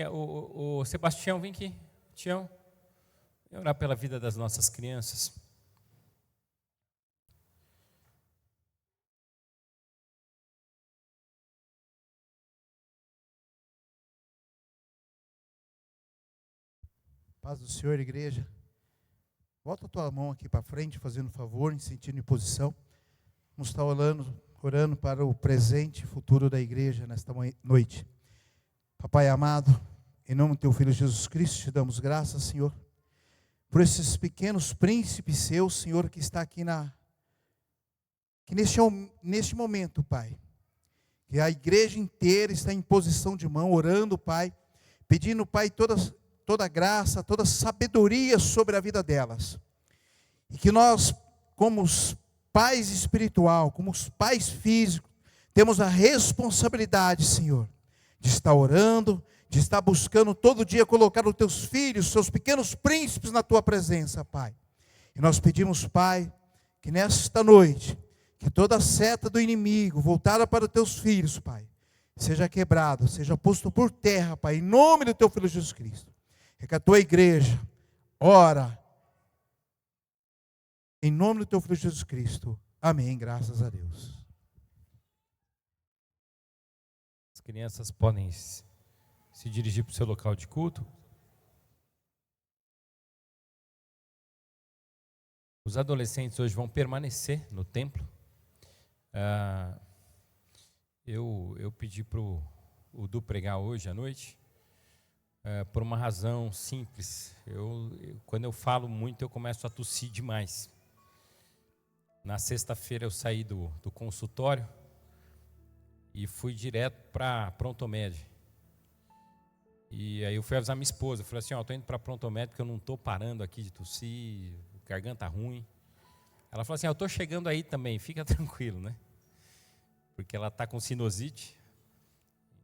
o Sebastião, vem aqui. Tião, vem orar pela vida das nossas crianças. Paz do Senhor, igreja. Volta a tua mão aqui para frente, fazendo um favor, em sentido de posição. Vamos estar orando para o presente e futuro da igreja nesta noite. Papai amado, em nome do teu Filho Jesus Cristo, te damos graças, Senhor, por esses pequenos príncipes seus, Senhor, que está aqui neste momento, Pai. Que a igreja inteira está em posição de mão, orando, Pai, pedindo, Pai, toda graça, toda sabedoria sobre a vida delas. E que nós, como os pais espiritual, como os pais físicos, temos a responsabilidade, Senhor, de estar orando, de estar buscando todo dia colocar os teus filhos, seus pequenos príncipes na tua presença, Pai. E nós pedimos, Pai, que nesta noite, que toda a seta do inimigo voltada para os teus filhos, Pai, seja quebrada, seja posto por terra, Pai, em nome do teu Filho Jesus Cristo. É que a tua igreja ora em nome do teu Filho Jesus Cristo. Amém, graças a Deus. As crianças podem se dirigir para o seu local de culto. Os adolescentes hoje vão permanecer no templo. Eu pedi para o Du pregar hoje à noite. Por uma razão simples. Quando eu falo muito, eu começo a tossir demais. Na sexta-feira eu saí do consultório e fui direto para a Prontomed. E aí eu fui avisar minha esposa, eu falei assim, estou indo para a Prontomed porque eu não estou parando aqui de tossir, garganta ruim. Ela falou assim, eu estou chegando aí também, fica tranquilo, né? Porque ela está com sinusite.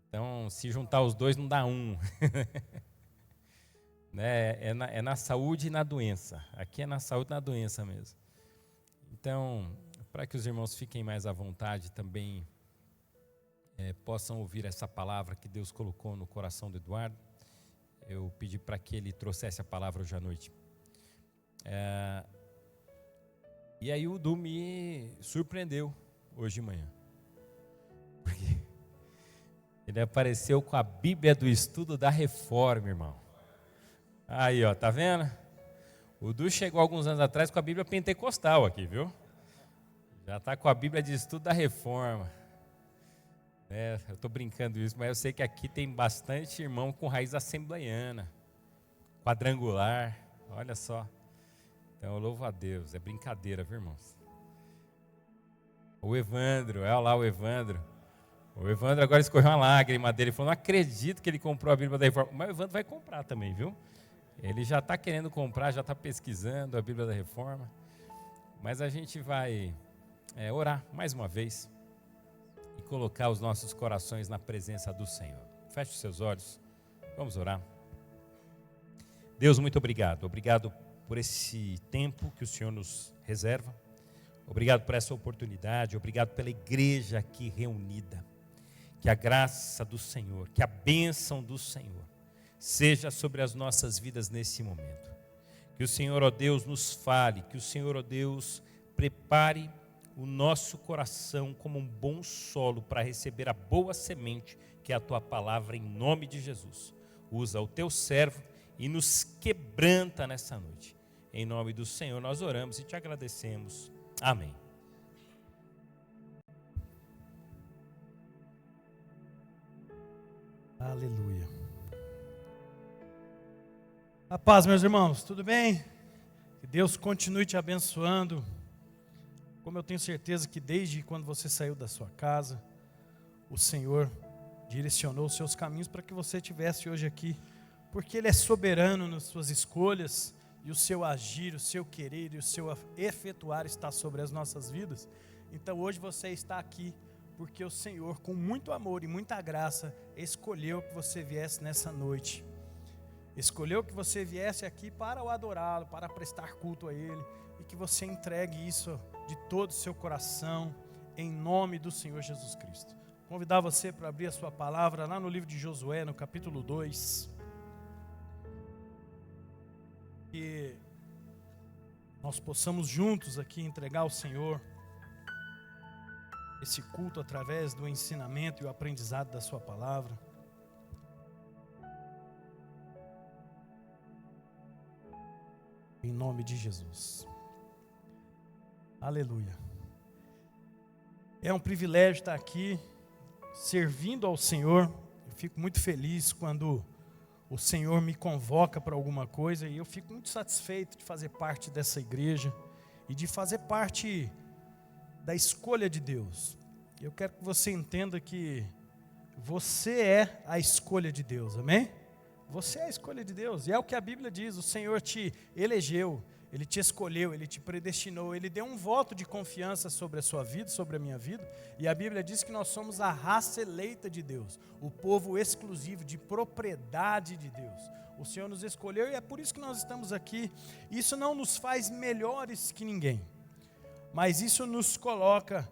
Então, se juntar os dois, não dá um. Né? É na saúde e na doença. Aqui é na saúde e na doença mesmo. Então, para que os irmãos fiquem mais à vontade também, possam ouvir essa palavra que Deus colocou no coração do Eduardo, eu pedi para que ele trouxesse a palavra hoje à noite. E aí o Du me surpreendeu hoje de manhã. Porque ele apareceu com a Bíblia do Estudo da Reforma, irmão. Aí, ó, tá vendo? O Du chegou alguns anos atrás com a Bíblia pentecostal aqui, viu? Já está com a Bíblia de Estudo da Reforma. Eu estou brincando isso, mas eu sei que aqui tem bastante irmão com raiz assembleiana, quadrangular, olha só. Então eu louvo a Deus, é brincadeira, viu, irmãos? O Evandro, olha lá o Evandro. O Evandro agora escorreu uma lágrima dele, ele falou, não acredito que ele comprou a Bíblia da Reforma. Mas o Evandro vai comprar também, viu? Ele já está querendo comprar, já está pesquisando a Bíblia da Reforma. Mas a gente vai orar mais uma vez e colocar os nossos corações na presença do Senhor. Feche os seus olhos, vamos orar. Deus, muito obrigado. Obrigado por esse tempo que o Senhor nos reserva. Obrigado por essa oportunidade, obrigado pela igreja aqui reunida. Que a graça do Senhor, que a bênção do Senhor seja sobre as nossas vidas nesse momento. Que o Senhor, ó Deus, nos fale, que o Senhor, ó Deus, prepare o nosso coração como um bom solo para receber a boa semente, que é a tua palavra, em nome de Jesus. Usa o teu servo e nos quebranta nessa noite. Em nome do Senhor nós oramos e te agradecemos. Amém. Aleluia. A paz, meus irmãos, tudo bem? Que Deus continue te abençoando. Como eu tenho certeza que desde quando você saiu da sua casa, o Senhor direcionou os seus caminhos para que você estivesse hoje aqui, porque Ele é soberano nas suas escolhas, e o seu agir, o seu querer e o seu efetuar está sobre as nossas vidas. Então hoje você está aqui porque o Senhor, com muito amor e muita graça, escolheu que você viesse nessa noite. Escolheu que você viesse aqui para o adorá-lo, para prestar culto a Ele, e que você entregue isso de todo o seu coração, em nome do Senhor Jesus Cristo. convidar você para abrir a sua palavra lá no livro de Josué, no capítulo 2. Que nós possamos juntos aqui entregar ao Senhor esse culto através do ensinamento e o aprendizado da sua palavra. Em nome de Jesus. Aleluia. É um privilégio estar aqui servindo ao Senhor. Eu fico muito feliz quando o Senhor me convoca para alguma coisa e eu fico muito satisfeito de fazer parte dessa igreja e de fazer parte da escolha de Deus. Eu quero que você entenda que você é a escolha de Deus, amém? Você é a escolha de Deus, e é o que a Bíblia diz, o Senhor te elegeu, Ele te escolheu, Ele te predestinou, Ele deu um voto de confiança sobre a sua vida, sobre a minha vida, e a Bíblia diz que nós somos a raça eleita de Deus, o povo exclusivo, de propriedade de Deus. O Senhor nos escolheu e é por isso que nós estamos aqui. Isso não nos faz melhores que ninguém, mas isso nos coloca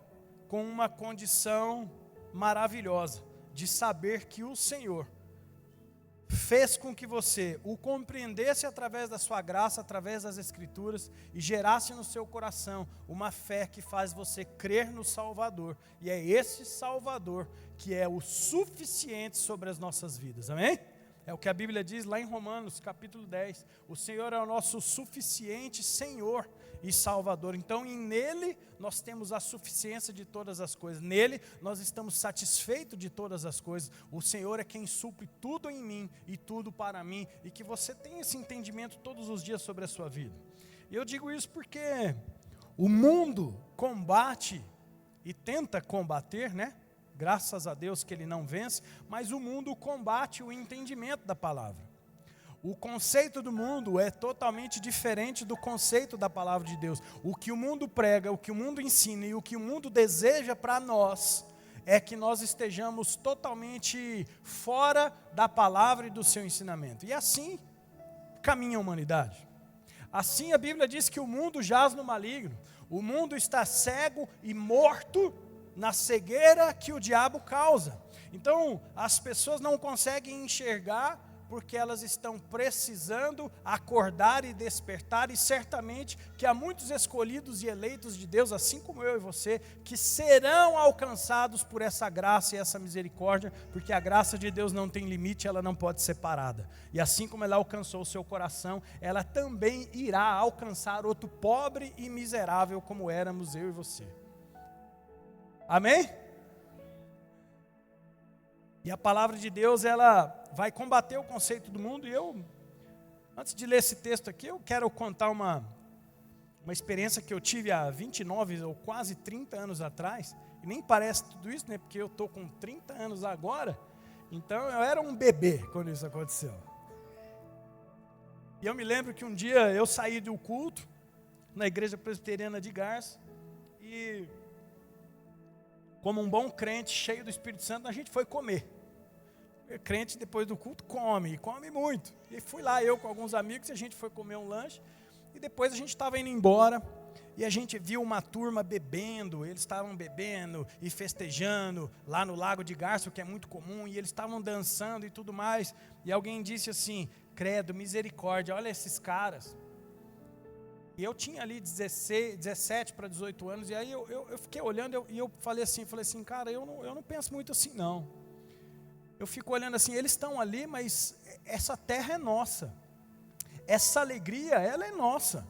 com uma condição maravilhosa, de saber que o Senhor fez com que você o compreendesse através da sua graça, através das Escrituras, e gerasse no seu coração uma fé que faz você crer no Salvador, e é esse Salvador que é o suficiente sobre as nossas vidas, amém? É o que a Bíblia diz lá em Romanos, capítulo 10, o Senhor é o nosso suficiente Senhor e Salvador, então nele nós temos a suficiência de todas as coisas, nele nós estamos satisfeitos de todas as coisas, o Senhor é quem supre tudo em mim e tudo para mim, e que você tenha esse entendimento todos os dias sobre a sua vida. E eu digo isso porque o mundo combate e tenta combater, né? Graças a Deus que ele não vence, mas o mundo combate o entendimento da palavra. O conceito do mundo é totalmente diferente do conceito da palavra de Deus. O que o mundo prega, o que o mundo ensina e o que o mundo deseja para nós é que nós estejamos totalmente fora da palavra e do seu ensinamento. E assim caminha a humanidade. Assim a Bíblia diz que o mundo jaz no maligno. O mundo está cego e morto na cegueira que o diabo causa. Então as pessoas não conseguem enxergar porque elas estão precisando acordar e despertar, e certamente que há muitos escolhidos e eleitos de Deus, assim como eu e você, que serão alcançados por essa graça e essa misericórdia, porque a graça de Deus não tem limite, ela não pode ser parada. E assim como ela alcançou o seu coração, ela também irá alcançar outro pobre e miserável como éramos eu e você. Amém? E a palavra de Deus, ela vai combater o conceito do mundo. E eu, antes de ler esse texto aqui, eu quero contar uma experiência que eu tive há 29 ou quase 30 anos atrás. E nem parece tudo isso, né? Porque eu estou com 30 anos agora. Então eu era um bebê quando isso aconteceu. E eu me lembro que um dia eu saí do culto na igreja presbiteriana de Garça. E como um bom crente, cheio do Espírito Santo, a gente foi comer. Crente, depois do culto, come, e come muito. E fui lá, eu com alguns amigos, e a gente foi comer um lanche, e depois a gente estava indo embora, e a gente viu uma turma bebendo, eles estavam bebendo e festejando, lá no Lago de Garça, o que é muito comum, e eles estavam dançando e tudo mais, e alguém disse assim, credo, misericórdia, olha esses caras. E eu tinha ali 17 para 18 anos, e aí eu fiquei olhando, e eu falei assim, cara, eu não penso muito assim não. Eu fico olhando assim, eles estão ali, mas essa terra é nossa. Essa alegria, ela é nossa.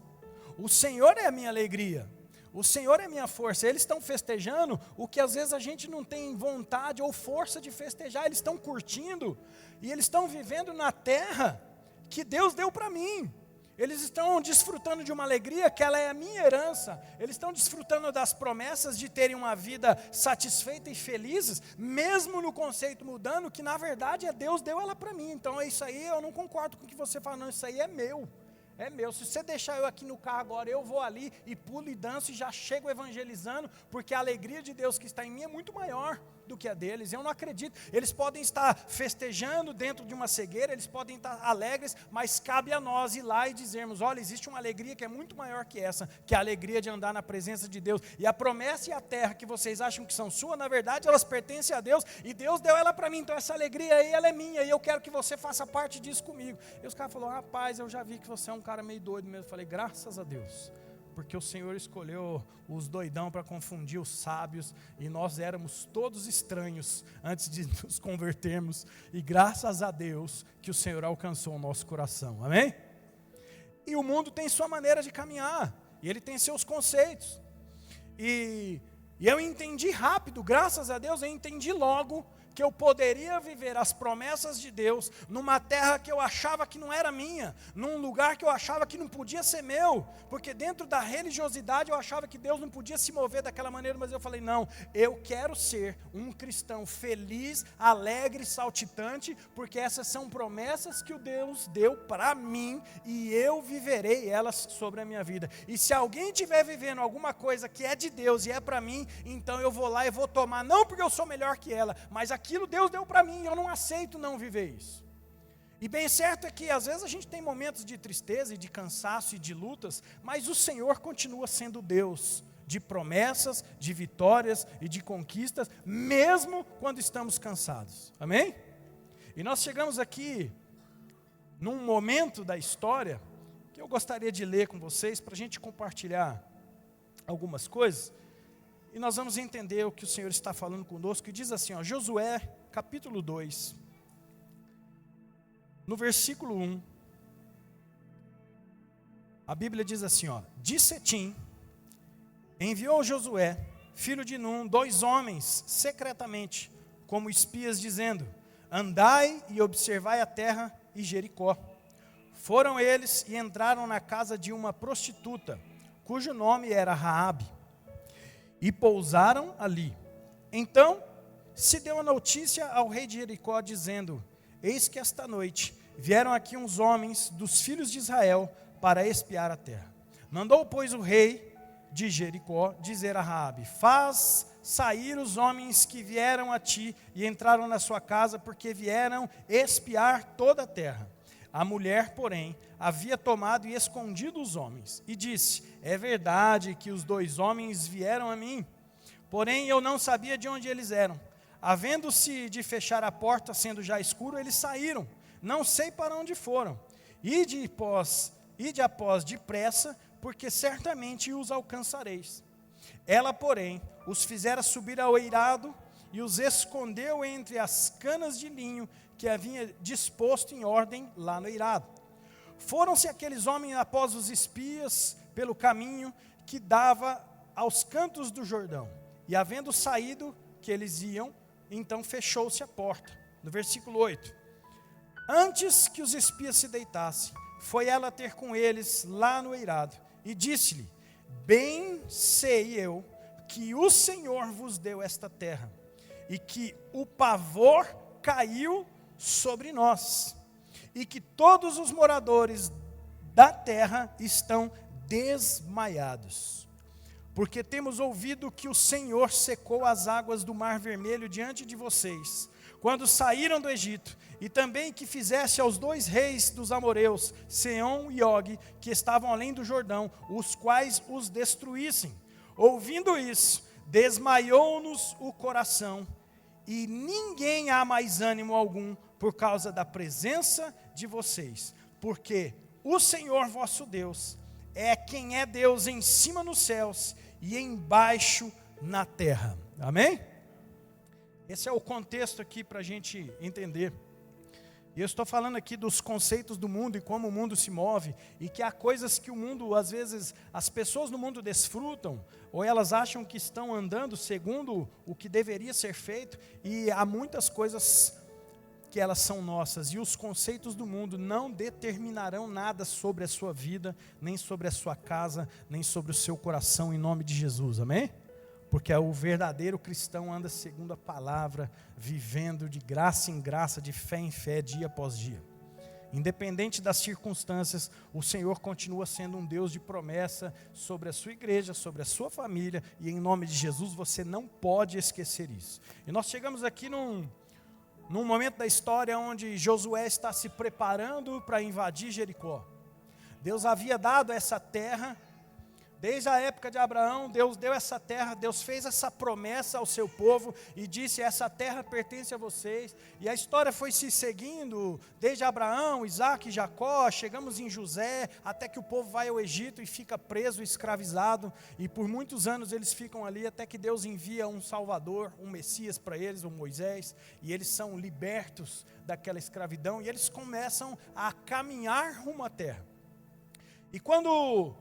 O Senhor é a minha alegria. O Senhor é a minha força. Eles estão festejando o que às vezes a gente não tem vontade ou força de festejar. Eles estão curtindo e eles estão vivendo na terra que Deus deu para mim. Eles estão desfrutando de uma alegria que ela é a minha herança. Eles estão desfrutando das promessas de terem uma vida satisfeita e felizes, mesmo no conceito mudando, que na verdade é Deus deu ela para mim. Então é isso aí, eu não concordo com o que você fala, não, isso aí é meu. É meu, se você deixar eu aqui no carro agora, eu vou ali e pulo e danço e já chego evangelizando, porque a alegria de Deus que está em mim é muito maior do que a deles. Eu não acredito. Eles podem estar festejando dentro de uma cegueira, eles podem estar alegres, mas cabe a nós ir lá e dizermos: olha, existe uma alegria que é muito maior que essa, que é a alegria de andar na presença de Deus. E a promessa e a terra que vocês acham que são sua, na verdade elas pertencem a Deus, e Deus deu ela para mim. Então essa alegria aí, ela é minha, e eu quero que você faça parte disso comigo. E os caras falaram: rapaz, eu já vi que você é um cara meio doido mesmo. Eu falei: graças a Deus, porque o Senhor escolheu os doidão para confundir os sábios, e nós éramos todos estranhos antes de nos convertermos, e graças a Deus que o Senhor alcançou o nosso coração, amém? E o mundo tem sua maneira de caminhar, e ele tem seus conceitos, e eu entendi rápido, graças a Deus eu entendi logo, que eu poderia viver as promessas de Deus numa terra que eu achava que não era minha, num lugar que eu achava que não podia ser meu, porque dentro da religiosidade eu achava que Deus não podia se mover daquela maneira, mas eu falei: não, eu quero ser um cristão feliz, alegre, saltitante, porque essas são promessas que o Deus deu para mim, e eu viverei elas sobre a minha vida. E se alguém estiver vivendo alguma coisa que é de Deus e é para mim, então eu vou lá e vou tomar, não porque eu sou melhor que ela, mas aquilo Deus deu para mim, eu não aceito não viver isso. E bem certo é que às vezes a gente tem momentos de tristeza e de cansaço e de lutas, mas o Senhor continua sendo Deus de promessas, de vitórias e de conquistas, mesmo quando estamos cansados, amém? E nós chegamos aqui num momento da história que eu gostaria de ler com vocês, para a gente compartilhar algumas coisas, e nós vamos entender o que o Senhor está falando conosco, que diz assim, ó, Josué, capítulo 2, no versículo 1, a Bíblia diz assim, ó, de Setim, enviou Josué, filho de Num, 2 homens, secretamente, como espias, dizendo, andai e observai a terra e Jericó. Foram eles e entraram na casa de uma prostituta, cujo nome era Raabe, e pousaram ali. Então se deu a notícia ao rei de Jericó, dizendo, eis que esta noite vieram aqui uns homens dos filhos de Israel para espiar a terra. Mandou, pois, o rei de Jericó dizer a Raabe, faz sair os homens que vieram a ti e entraram na sua casa, porque vieram espiar toda a terra. A mulher, porém, havia tomado e escondido os homens, e disse, é verdade que os 2 homens vieram a mim, porém eu não sabia de onde eles eram. Havendo-se de fechar a porta, sendo já escuro, eles saíram, não sei para onde foram. Ide após depressa, porque certamente os alcançareis. Ela, porém, os fizera subir ao eirado, e os escondeu entre as canas de linho, que havia disposto em ordem lá no eirado. Foram-se aqueles homens após os espias pelo caminho que dava aos cantos do Jordão. E havendo saído que eles iam, então fechou-se a porta. No versículo 8. Antes que os espias se deitassem, foi ela ter com eles lá no eirado. E disse-lhe, bem sei eu que o Senhor vos deu esta terra, e que o pavor caiu sobre nós, e que todos os moradores da terra estão desmaiados, porque temos ouvido que o Senhor secou as águas do Mar Vermelho diante de vocês, quando saíram do Egito, e também que fizesse aos 2 reis dos amorreus, Seom e Og, que estavam além do Jordão, os quais os destruíssem. Ouvindo isso, desmaiou-nos o coração, e ninguém há mais ânimo algum por causa da presença de vocês, porque o Senhor vosso Deus é quem é Deus em cima nos céus e embaixo na terra. Amém? Esse é o contexto aqui para a gente entender. E eu estou falando aqui dos conceitos do mundo e como o mundo se move, e que há coisas que o mundo, às vezes, as pessoas no mundo desfrutam, ou elas acham que estão andando segundo o que deveria ser feito, e há muitas coisas que elas são nossas, e os conceitos do mundo não determinarão nada sobre a sua vida, nem sobre a sua casa, nem sobre o seu coração, em nome de Jesus, amém? Porque o verdadeiro cristão anda segundo a palavra, vivendo de graça em graça, de fé em fé, dia após dia. independente das circunstâncias, o Senhor continua sendo um Deus de promessa sobre a sua igreja, sobre a sua família, e em nome de Jesus você não pode esquecer isso. E nós chegamos aqui num momento da história onde Josué está se preparando para invadir Jericó. Deus havia dado essa terra, desde a época de Abraão, Deus deu essa terra, Deus fez essa promessa ao seu povo e disse: essa terra pertence a vocês. E a história foi se seguindo, desde Abraão, Isaac e Jacó, chegamos em José, até que o povo vai ao Egito e fica preso, escravizado, e por muitos anos eles ficam ali, até que Deus envia um Salvador, um Messias para eles, um Moisés, e eles são libertos daquela escravidão, e eles começam a caminhar rumo à terra. E quando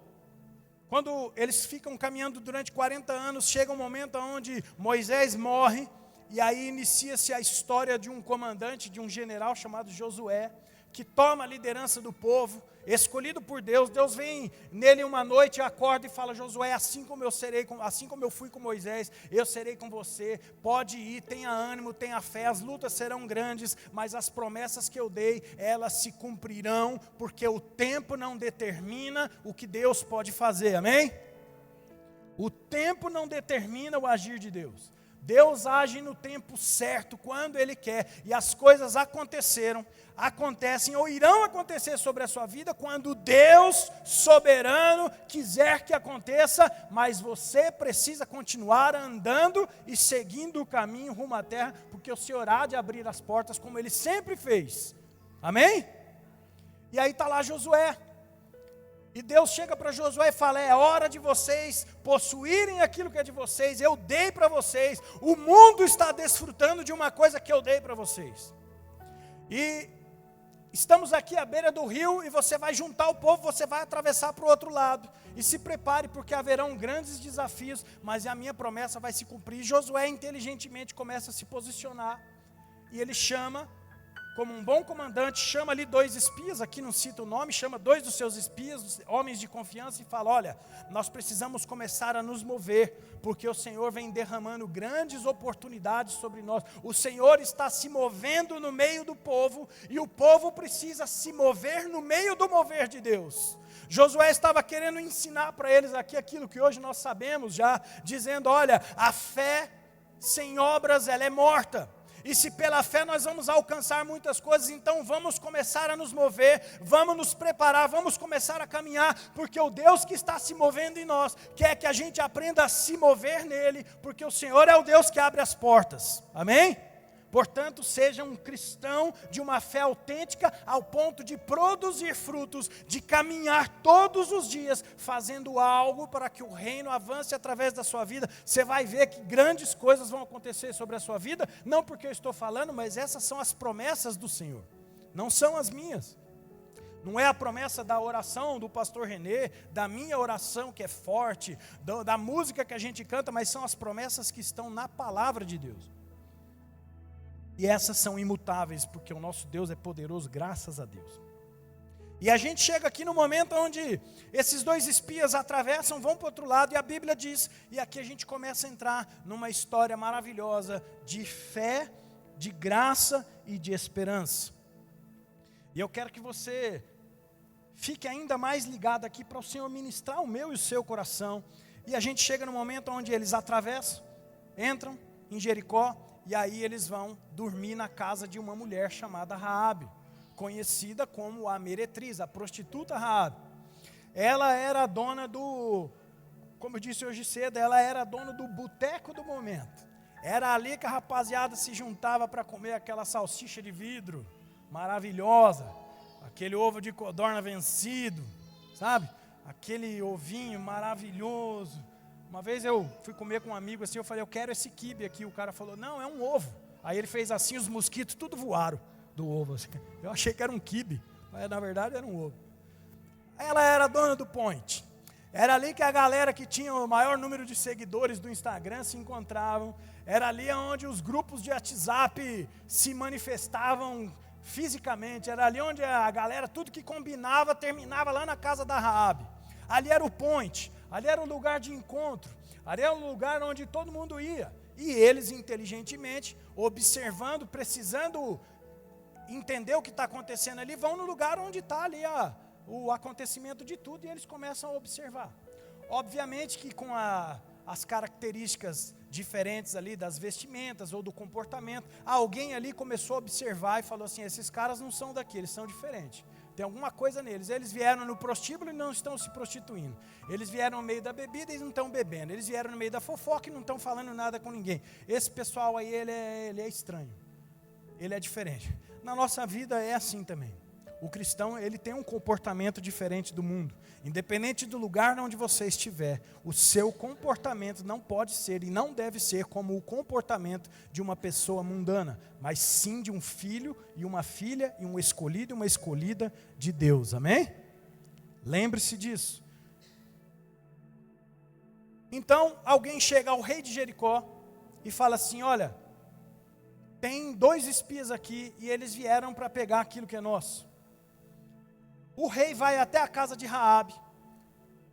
eles ficam caminhando durante 40 anos, chega um momento onde Moisés morre, e aí inicia-se a história de um comandante, de um general chamado Josué, que toma a liderança do povo, escolhido por Deus. Deus vem nele uma noite, acorda e fala: Josué, assim como eu fui com Moisés, eu serei com você, pode ir, tenha ânimo, tenha fé, as lutas serão grandes, mas as promessas que eu dei, elas se cumprirão, porque o tempo não determina o que Deus pode fazer, amém? O tempo não determina o agir de Deus. Deus age no tempo certo, quando Ele quer, e as coisas acontecem ou irão acontecer sobre a sua vida, quando Deus soberano quiser que aconteça, mas você precisa continuar andando e seguindo o caminho rumo à terra, porque o Senhor há de abrir as portas, como Ele sempre fez, amém? E aí está lá Josué, e Deus chega para Josué e fala: é hora de vocês possuírem aquilo que é de vocês, eu dei para vocês, o mundo está desfrutando de uma coisa que eu dei para vocês. E estamos aqui à beira do rio, e você vai juntar o povo, você vai atravessar para o outro lado, e se prepare, porque haverão grandes desafios, mas a minha promessa vai se cumprir. Josué inteligentemente começa a se posicionar, e ele chama, como um bom comandante, chama ali 2 espias, aqui não cita o nome, chama 2 dos seus espias, homens de confiança, e fala: olha, nós precisamos começar a nos mover, porque o Senhor vem derramando grandes oportunidades sobre nós, o Senhor está se movendo no meio do povo, e o povo precisa se mover no meio do mover de Deus. Josué estava querendo ensinar para eles aqui aquilo que hoje nós sabemos já, dizendo: olha, a fé sem obras, ela é morta. E se pela fé nós vamos alcançar muitas coisas, então vamos começar a nos mover, vamos nos preparar, vamos começar a caminhar, porque o Deus que está se movendo em nós, quer que a gente aprenda a se mover nele, porque o Senhor é o Deus que abre as portas, amém? Portanto, seja um cristão de uma fé autêntica, ao ponto de produzir frutos, de caminhar todos os dias, fazendo algo para que o reino avance através da sua vida. Você vai ver que grandes coisas vão acontecer sobre a sua vida, não porque eu estou falando, mas essas são as promessas do Senhor, não são as minhas. Não é a promessa da oração do pastor Renê, da minha oração que é forte, da música que a gente canta, mas são as promessas que estão na palavra de Deus. E essas são imutáveis, porque o nosso Deus é poderoso, graças a Deus. E a gente chega aqui no momento onde esses 2 espias atravessam, vão para o outro lado, e a Bíblia diz, e aqui a gente começa a entrar numa história maravilhosa de fé, de graça e de esperança. E eu quero que você fique ainda mais ligado aqui, para o Senhor ministrar o meu e o seu coração. E a gente chega no momento onde eles atravessam, entram em Jericó, e aí eles vão dormir na casa de uma mulher chamada Raabe, conhecida como a meretriz, a prostituta Raabe. Ela era a dona como eu disse hoje cedo, ela era a dona do boteco do momento. Era ali que a rapaziada se juntava para comer aquela salsicha de vidro maravilhosa, aquele ovo de codorna vencido, sabe? Aquele ovinho maravilhoso. Uma vez eu fui comer com um amigo assim, eu falei: eu quero esse quibe aqui. O cara falou: não, é um ovo. Aí ele fez assim, os mosquitos tudo voaram do ovo. Assim. Eu achei que era um quibe, mas na verdade era um ovo. Ela era dona do Point. Era ali que a galera que tinha o maior número de seguidores do Instagram se encontravam. Era ali onde os grupos de WhatsApp se manifestavam fisicamente. Era ali onde a galera, tudo que combinava, terminava lá na casa da Raabe. Ali era o Point. Ali era um lugar de encontro, ali era um lugar onde todo mundo ia. E eles, inteligentemente, observando, precisando entender o que está acontecendo ali, vão no lugar onde está ali o acontecimento de tudo, e eles começam a observar. Obviamente que com as características diferentes ali das vestimentas ou do comportamento, alguém ali começou a observar e falou assim: esses caras não são daqui, eles são diferentes. Tem alguma coisa neles. Eles vieram no prostíbulo e não estão se prostituindo. Eles vieram no meio da bebida e não estão bebendo. Eles vieram no meio da fofoca e não estão falando nada com ninguém. Esse pessoal aí, ele é estranho. Ele é diferente. Na nossa vida é assim também. O cristão, ele tem um comportamento diferente do mundo. Independente do lugar onde você estiver, o seu comportamento não pode ser e não deve ser como o comportamento de uma pessoa mundana, mas sim de um filho e uma filha e um escolhido e uma escolhida de Deus. Amém? Lembre-se disso. Então, alguém chega ao rei de Jericó e fala assim: olha, tem 2 espias aqui e eles vieram para pegar aquilo que é nosso. O rei vai até a casa de Raabe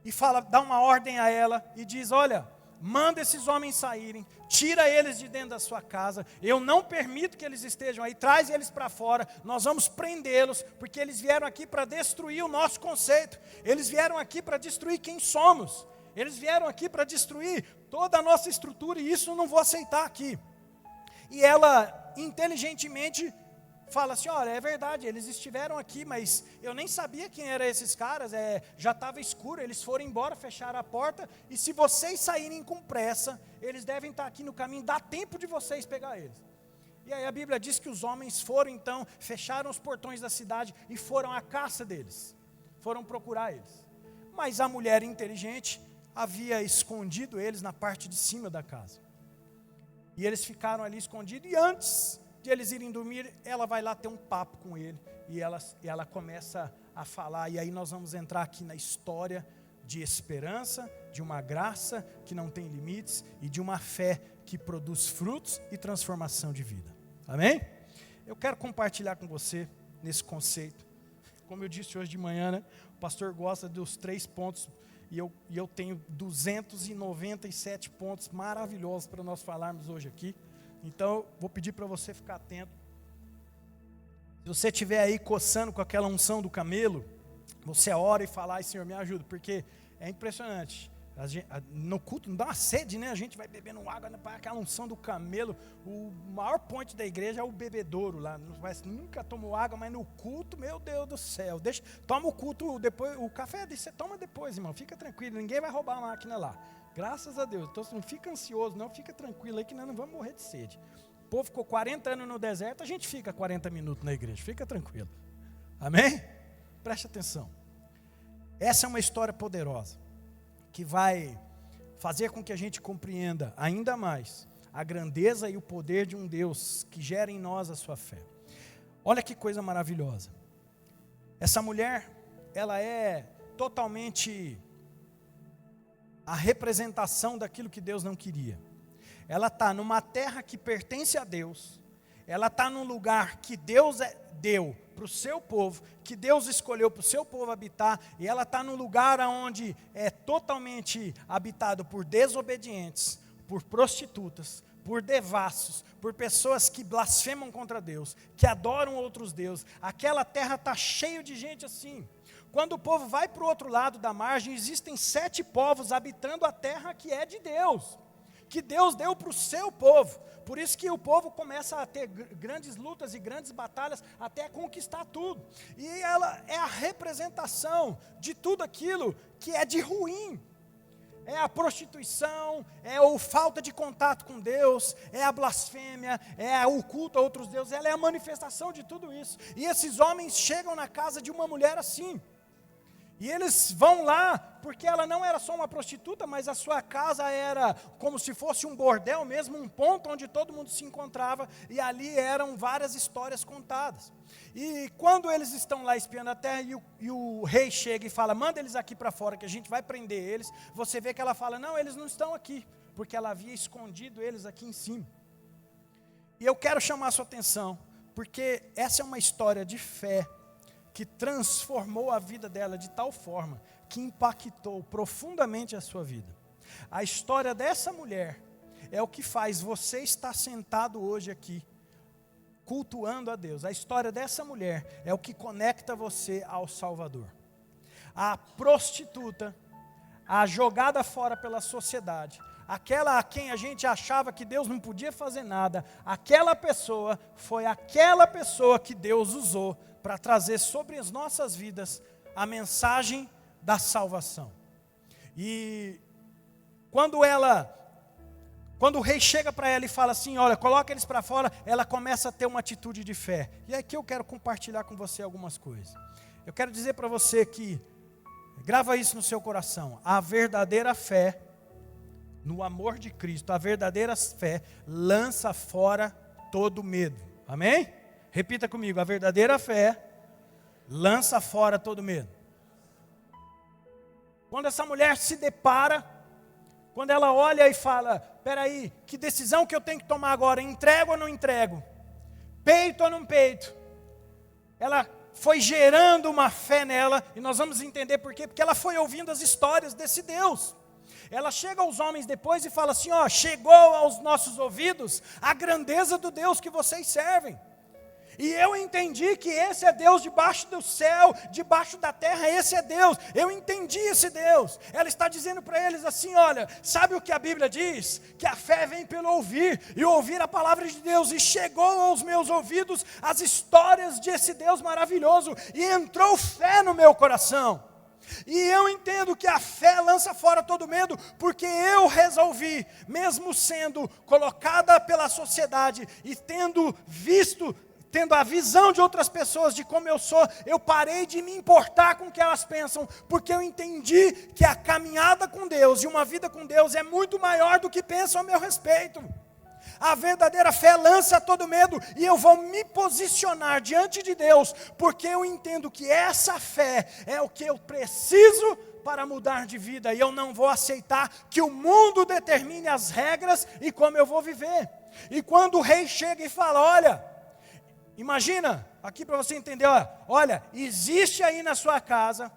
e dá uma ordem a ela e diz: olha, manda esses homens saírem, tira eles de dentro da sua casa, eu não permito que eles estejam aí, traz eles para fora, nós vamos prendê-los, porque eles vieram aqui para destruir o nosso conceito, eles vieram aqui para destruir quem somos, eles vieram aqui para destruir toda a nossa estrutura, e isso eu não vou aceitar aqui. E ela inteligentemente fala assim: olha, é verdade, eles estiveram aqui, mas eu nem sabia quem eram esses caras, já estava escuro, eles foram embora, fecharam a porta, e se vocês saírem com pressa, eles devem estar aqui no caminho, dá tempo de vocês pegar eles. E aí a Bíblia diz que os homens foram então, fecharam os portões da cidade e foram à caça deles, foram procurar eles. Mas a mulher inteligente havia escondido eles na parte de cima da casa. E eles ficaram ali escondidos, e antes de eles irem dormir, ela vai lá ter um papo com ele, e ela começa a falar, e aí nós vamos entrar aqui na história de esperança, de uma graça que não tem limites, e de uma fé que produz frutos e transformação de vida. Amém? Eu quero compartilhar com você nesse conceito. Como eu disse hoje de manhã, né, o pastor gosta dos 3 pontos, e eu tenho 297 pontos maravilhosos para nós falarmos hoje aqui. Então, eu vou pedir para você ficar atento. Se você estiver aí coçando com aquela unção do camelo, você ora e fala: ai, Senhor, me ajuda, porque é impressionante. No culto, não dá uma sede, né? A gente vai bebendo água, né, para aquela unção do camelo. O maior ponte da igreja é o bebedouro lá. Nunca tomou água, mas no culto, meu Deus do céu. Toma o culto depois, o café você toma depois, irmão. Fica tranquilo, ninguém vai roubar a máquina lá. Graças a Deus. Então não fica ansioso, não, fica tranquilo aí que nós não vamos morrer de sede. O povo ficou 40 anos no deserto, a gente fica 40 minutos na igreja. Fica tranquilo. Amém? Preste atenção. Essa é uma história poderosa, que vai fazer com que a gente compreenda ainda mais a grandeza e o poder de um Deus que gera em nós a sua fé. Olha que coisa maravilhosa. Essa mulher, ela é totalmente a representação daquilo que Deus não queria. Ela está numa terra que pertence a Deus, ela está num lugar que Deus deu para o seu povo, que Deus escolheu para o seu povo habitar, e ela está num lugar onde é totalmente habitado por desobedientes, por prostitutas, por devassos, por pessoas que blasfemam contra Deus, que adoram outros deuses. Aquela terra está cheia de gente assim. Quando o povo vai para o outro lado da margem, existem 7 povos habitando a terra que é de Deus, que Deus deu para o seu povo. Por isso que o povo começa a ter grandes lutas e grandes batalhas até conquistar tudo. E ela é a representação de tudo aquilo que é de ruim. É a prostituição, é a falta de contato com Deus, é a blasfêmia, é o culto a outros deuses. Ela é a manifestação de tudo isso. E esses homens chegam na casa de uma mulher assim. E eles vão lá, porque ela não era só uma prostituta, mas a sua casa era como se fosse um bordel mesmo, um ponto onde todo mundo se encontrava, e ali eram várias histórias contadas. E quando eles estão lá espiando a terra, e o rei chega e fala: manda eles aqui para fora, que a gente vai prender eles, você vê que ela fala: não, eles não estão aqui, porque ela havia escondido eles aqui em cima. E eu quero chamar a sua atenção, porque essa é uma história de fé, que transformou a vida dela de tal forma, que impactou profundamente a sua vida. A história dessa mulher é o que faz você estar sentado hoje aqui, cultuando a Deus. A história dessa mulher é o que conecta você ao Salvador. A prostituta, a jogada fora pela sociedade, aquela a quem a gente achava que Deus não podia fazer nada, aquela pessoa foi aquela pessoa que Deus usou para trazer sobre as nossas vidas a mensagem da salvação. E quando o rei chega para ela e fala assim, olha, coloca eles para fora, ela começa a ter uma atitude de fé. E aqui eu quero compartilhar com você algumas coisas. Eu quero dizer para você que, grava isso no seu coração, a verdadeira fé, no amor de Cristo, a verdadeira fé lança fora todo medo. Amém? Repita comigo, a verdadeira fé lança fora todo medo. Quando essa mulher se depara, quando ela olha e fala, peraí, que decisão que eu tenho que tomar agora? Entrego ou não entrego? Peito ou não peito? Ela foi gerando uma fé nela, e nós vamos entender por quê, porque ela foi ouvindo as histórias desse Deus. Ela chega aos homens depois e fala assim, ó, chegou aos nossos ouvidos a grandeza do Deus que vocês servem. E eu entendi que esse é Deus debaixo do céu, debaixo da terra, esse é Deus. Eu entendi esse Deus. Ela está dizendo para eles assim, olha, sabe o que a Bíblia diz? Que a fé vem pelo ouvir, e ouvir a palavra de Deus. E chegou aos meus ouvidos as histórias desse Deus maravilhoso, e entrou fé no meu coração. E eu entendo que a fé lança fora todo medo, porque eu resolvi, mesmo sendo colocada pela sociedade e tendo a visão de outras pessoas de como eu sou, eu parei de me importar com o que elas pensam, porque eu entendi que a caminhada com Deus e uma vida com Deus é muito maior do que pensam a meu respeito. A verdadeira fé lança todo medo, e eu vou me posicionar diante de Deus, porque eu entendo que essa fé é o que eu preciso para mudar de vida, e eu não vou aceitar que o mundo determine as regras e como eu vou viver. E quando o rei chega e fala, olha, imagina, aqui para você entender, olha, existe aí na sua casa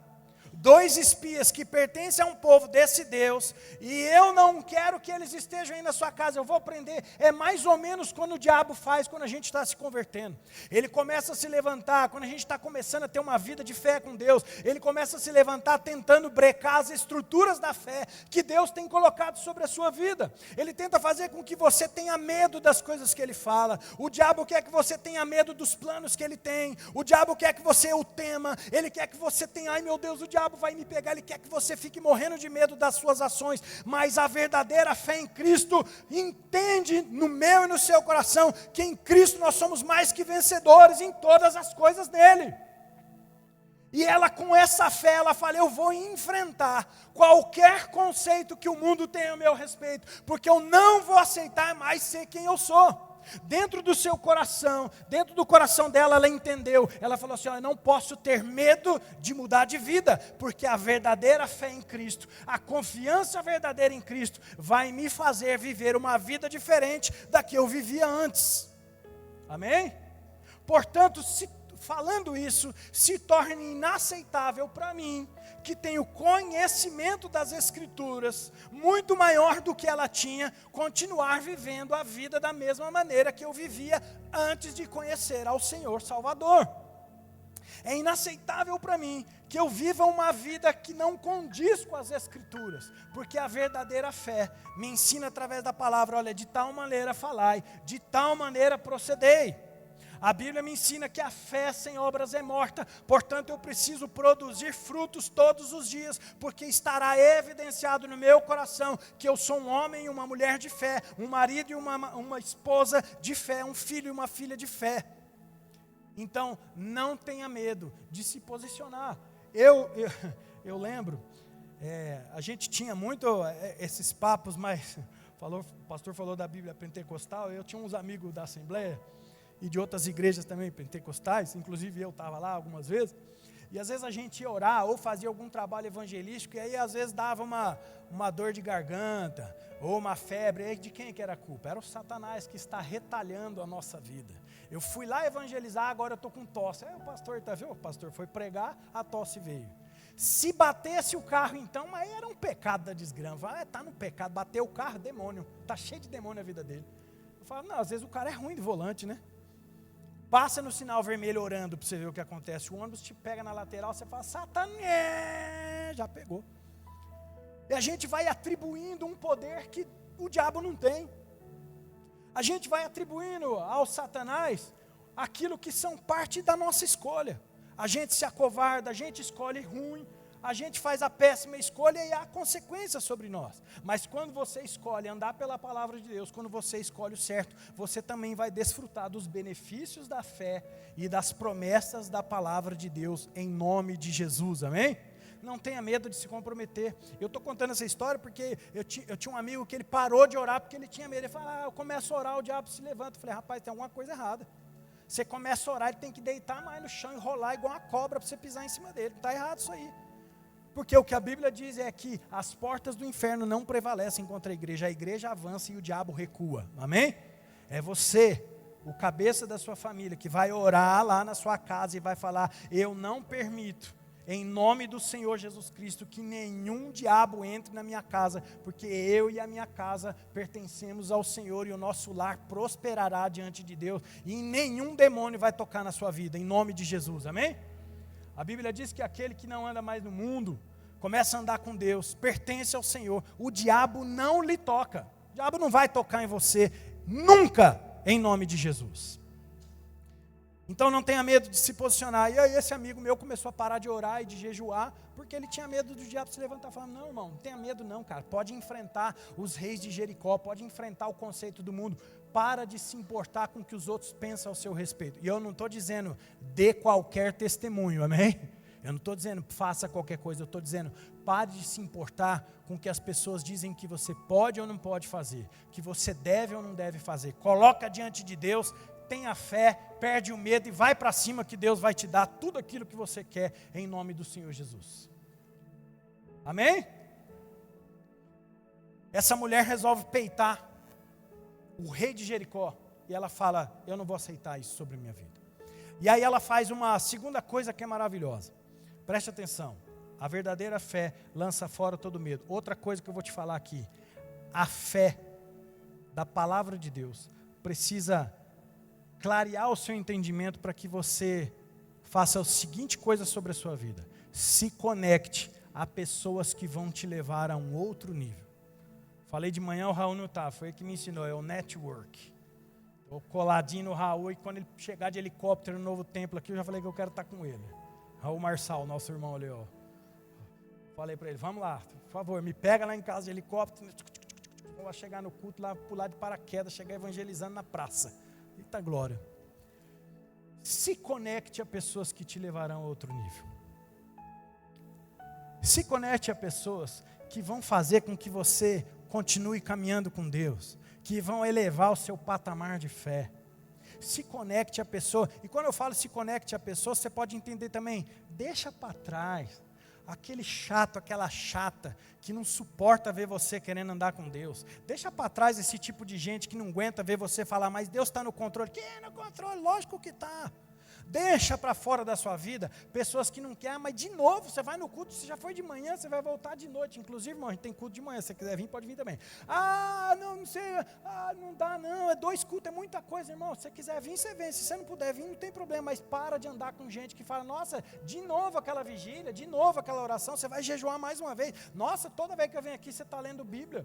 2 espias que pertencem a um povo desse Deus, e eu não quero que eles estejam aí na sua casa, eu vou prender. É mais ou menos quando o diabo faz quando a gente está se convertendo. Ele começa a se levantar, quando a gente está começando a ter uma vida de fé com Deus, ele começa a se levantar tentando brecar as estruturas da fé que Deus tem colocado sobre a sua vida. Ele tenta fazer com que você tenha medo das coisas que ele fala. O diabo quer que você tenha medo dos planos que ele tem. O diabo quer que você o tema. Ele quer que você tenha, ai meu Deus, o diabo vai me pegar, ele quer que você fique morrendo de medo das suas ações, mas a verdadeira fé em Cristo entende no meu e no seu coração que em Cristo nós somos mais que vencedores em todas as coisas dele. E ela, com essa fé, ela fala, eu vou enfrentar qualquer conceito que o mundo tenha a meu respeito, porque eu não vou aceitar mais ser quem eu sou. Dentro do seu coração, dentro do coração dela, ela entendeu. Ela falou assim, eu não posso ter medo de mudar de vida, porque a verdadeira fé em Cristo, a confiança verdadeira em Cristo, vai me fazer viver uma vida diferente da que eu vivia antes. Amém? Portanto, falando isso, se torna inaceitável para mim, que tenho conhecimento das Escrituras, muito maior do que ela tinha, continuar vivendo a vida da mesma maneira que eu vivia antes de conhecer ao Senhor Salvador. É inaceitável para mim que eu viva uma vida que não condiz com as Escrituras, porque a verdadeira fé me ensina através da palavra, olha, de tal maneira falai, de tal maneira procedei. A Bíblia me ensina que a fé sem obras é morta, portanto eu preciso produzir frutos todos os dias, porque estará evidenciado no meu coração que eu sou um homem e uma mulher de fé, um marido e uma esposa de fé, um filho e uma filha de fé. Então, não tenha medo de se posicionar. Eu lembro, a gente tinha muito esses papos, mas o pastor falou da Bíblia pentecostal, eu tinha uns amigos da Assembleia, e de outras igrejas também pentecostais, inclusive eu estava lá algumas vezes, e às vezes a gente ia orar ou fazia algum trabalho evangelístico, e aí às vezes dava uma dor de garganta, ou uma febre, e aí de quem que era a culpa? Era o Satanás que está retalhando a nossa vida. Eu fui lá evangelizar, agora eu estou com tosse. Aí o pastor, tá vendo? O pastor foi pregar, a tosse veio. Se batesse o carro então, aí era um pecado da desgrama. Está no pecado, bateu o carro, demônio, está cheio de demônio a vida dele. Eu falo, não, às vezes o cara é ruim de volante, né? Passa no sinal vermelho orando para você ver o que acontece. O ônibus te pega na lateral, você fala, Satanás, já pegou. E a gente vai atribuindo um poder que o diabo não tem. A gente vai atribuindo ao Satanás aquilo que são parte da nossa escolha. A gente se acovarda, a gente escolhe ruim, a gente faz a péssima escolha e há consequências sobre nós. Mas quando você escolhe andar pela palavra de Deus, quando você escolhe o certo, você também vai desfrutar dos benefícios da fé e das promessas da palavra de Deus, em nome de Jesus, amém? Não tenha medo de se comprometer. Eu estou contando essa história porque eu tinha um amigo que ele parou de orar porque ele tinha medo. Ele falou, eu começo a orar, o diabo se levanta. Eu falei, rapaz, tem alguma coisa errada. Você começa a orar, ele tem que deitar mais no chão e rolar igual uma cobra para você pisar em cima dele. Está errado isso aí. Porque o que a Bíblia diz é que as portas do inferno não prevalecem contra a igreja avança e o diabo recua, amém? É você, o cabeça da sua família, que vai orar lá na sua casa e vai falar, eu não permito, em nome do Senhor Jesus Cristo, que nenhum diabo entre na minha casa, porque eu e a minha casa pertencemos ao Senhor e o nosso lar prosperará diante de Deus, e nenhum demônio vai tocar na sua vida, em nome de Jesus, amém? A Bíblia diz que aquele que não anda mais no mundo, começa a andar com Deus, pertence ao Senhor, o diabo não lhe toca, o diabo não vai tocar em você, nunca, em nome de Jesus. Então não tenha medo de se posicionar. E aí esse amigo meu começou a parar de orar e de jejuar, porque ele tinha medo do diabo se levantar, falando, não irmão, não tenha medo não cara, pode enfrentar os reis de Jericó, pode enfrentar o conceito do mundo, para de se importar com o que os outros pensam ao seu respeito. E eu não estou dizendo, dê qualquer testemunho, amém? Eu não estou dizendo, faça qualquer coisa, eu estou dizendo, pare de se importar com o que as pessoas dizem que você pode ou não pode fazer, que você deve ou não deve fazer. Coloca diante de Deus, tenha fé, perde o medo e vai para cima que Deus vai te dar tudo aquilo que você quer, em nome do Senhor Jesus. Amém? Essa mulher resolve peitar o rei de Jericó, e ela fala, eu não vou aceitar isso sobre a minha vida. E aí ela faz uma segunda coisa que é maravilhosa, preste atenção, a verdadeira fé lança fora todo medo. Outra coisa que eu vou te falar aqui, a fé da palavra de Deus precisa clarear o seu entendimento para que você faça a seguinte coisa sobre a sua vida, se conecte a pessoas que vão te levar a um outro nível. Falei de manhã, o Raul não estava, foi ele que me ensinou, é o network. Estou coladinho no Raul e quando ele chegar de helicóptero no novo templo aqui, eu já falei que eu quero estar com ele. Raul Marçal, nosso irmão ali, ó. Falei para ele, vamos lá, por favor, me pega lá em casa de helicóptero, vou lá chegar no culto, lá pular de paraquedas, chegar evangelizando na praça. Eita glória. Se conecte a pessoas que te levarão a outro nível. Se conecte a pessoas que vão fazer com que você continue caminhando com Deus, que vão elevar o seu patamar de fé. Se conecte a pessoa, e quando eu falo se conecte a pessoa, você pode entender também, deixa para trás aquele chato, aquela chata, que não suporta ver você querendo andar com Deus. Deixa para trás esse tipo de gente que não aguenta ver você falar, mas Deus está no controle. Quem é no controle? Lógico que está. Deixa para fora da sua vida pessoas que não querem, mas de novo, você vai no culto, você já foi de manhã, você vai voltar de noite. Inclusive, irmão, a gente tem culto de manhã, se você quiser vir, pode vir também. Não sei, não dá não, é 2 cultos, é muita coisa, irmão. Se você quiser vir, você vem. Se você não puder vir, não tem problema, mas para de andar com gente que fala, nossa, de novo aquela vigília, de novo aquela oração, você vai jejuar mais uma vez. Nossa, toda vez que eu venho aqui, você está lendo Bíblia.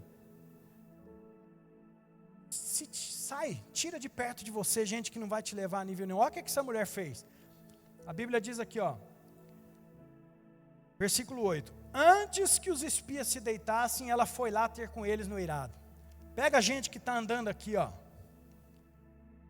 Sai, tira de perto de você gente que não vai te levar a nível nenhum. Olha o que essa mulher fez. A Bíblia diz aqui, ó, versículo 8. Antes que os espias se deitassem, ela foi lá ter com eles no eirado. Pega a gente que está andando aqui, ó.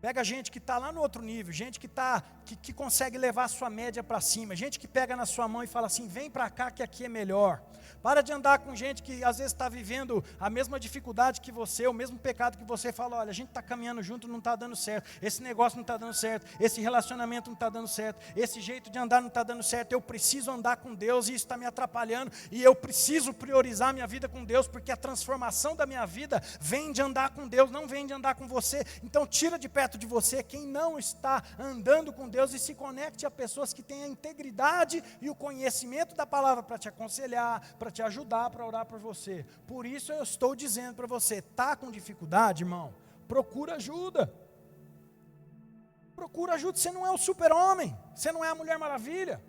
Pega gente que está lá no outro nível, gente que consegue levar a sua média para cima, gente que pega na sua mão e fala assim, vem para cá que aqui é melhor. Para de andar com gente que às vezes está vivendo a mesma dificuldade que você, o mesmo pecado que você, fala, olha, a gente está caminhando junto, não está dando certo, esse negócio não está dando certo, esse relacionamento não está dando certo, esse jeito de andar não está dando certo, eu preciso andar com Deus e isso está me atrapalhando, e eu preciso priorizar minha vida com Deus, porque a transformação da minha vida vem de andar com Deus, não vem de andar com você. Então tira de perto de você quem não está andando com Deus e se conecte a pessoas que têm a integridade e o conhecimento da palavra para te aconselhar, para te ajudar, para orar por você. Por isso eu estou dizendo para você, está com dificuldade, irmão? Procura ajuda. Procura ajuda, você não é o super-homem, você não é a Mulher Maravilha.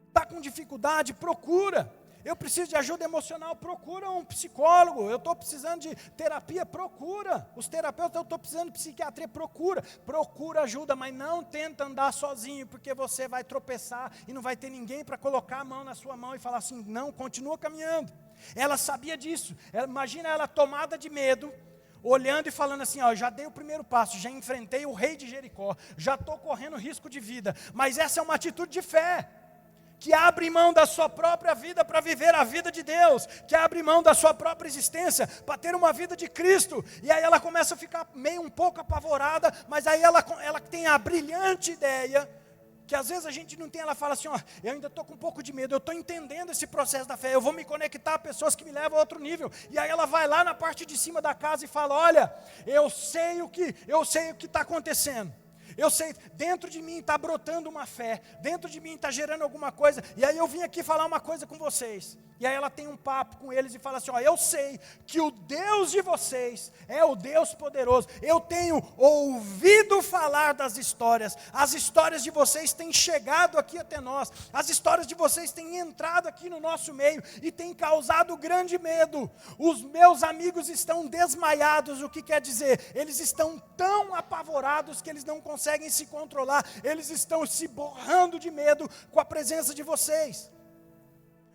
Está com dificuldade, procura. Eu preciso de ajuda emocional, procura um psicólogo. Eu estou precisando de terapia, procura. Os terapeutas, eu estou precisando de psiquiatria, procura. Procura ajuda, mas não tenta andar sozinho, porque você vai tropeçar e não vai ter ninguém para colocar a mão na sua mão e falar assim, não, continua caminhando. Ela sabia disso. Imagina ela tomada de medo, olhando e falando assim, ó, já dei o primeiro passo, já enfrentei o rei de Jericó, já estou correndo risco de vida. Mas essa é uma atitude de fé, que abre mão da sua própria vida para viver a vida de Deus, que abre mão da sua própria existência para ter uma vida de Cristo. E aí ela começa a ficar meio um pouco apavorada, mas aí ela tem a brilhante ideia, que às vezes a gente não tem, ela fala assim, ó, eu ainda estou com um pouco de medo, eu estou entendendo esse processo da fé, eu vou me conectar a pessoas que me levam a outro nível. E aí ela vai lá na parte de cima da casa e fala, olha, eu sei o que está acontecendo. Eu sei, dentro de mim está brotando uma fé, dentro de mim está gerando alguma coisa, e aí eu vim aqui falar uma coisa com vocês. E aí ela tem um papo com eles e fala assim, ó, eu sei que o Deus de vocês é o Deus poderoso. Eu tenho ouvido falar das histórias. As histórias de vocês têm chegado aqui até nós. As histórias de vocês têm entrado aqui no nosso meio e têm causado grande medo. Os meus amigos estão desmaiados, o que quer dizer? Eles estão tão apavorados que eles não conseguem se controlar. Eles estão se borrando de medo com a presença de vocês.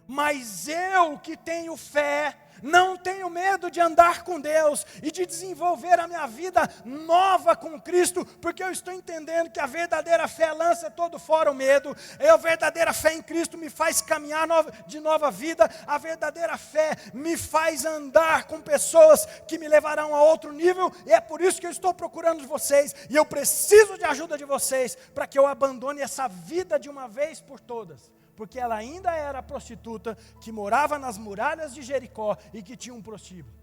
Mas eu que tenho fé, não tenho medo de andar com Deus e de desenvolver a minha vida nova com Cristo, porque eu estou entendendo que a verdadeira fé lança todo fora o medo, a verdadeira fé em Cristo me faz caminhar de nova vida, a verdadeira fé me faz andar com pessoas que me levarão a outro nível, e é por isso que eu estou procurando vocês, e eu preciso de ajuda de vocês, para que eu abandone essa vida de uma vez por todas. Porque ela ainda era a prostituta que morava nas muralhas de Jericó e que tinha um prostíbulo.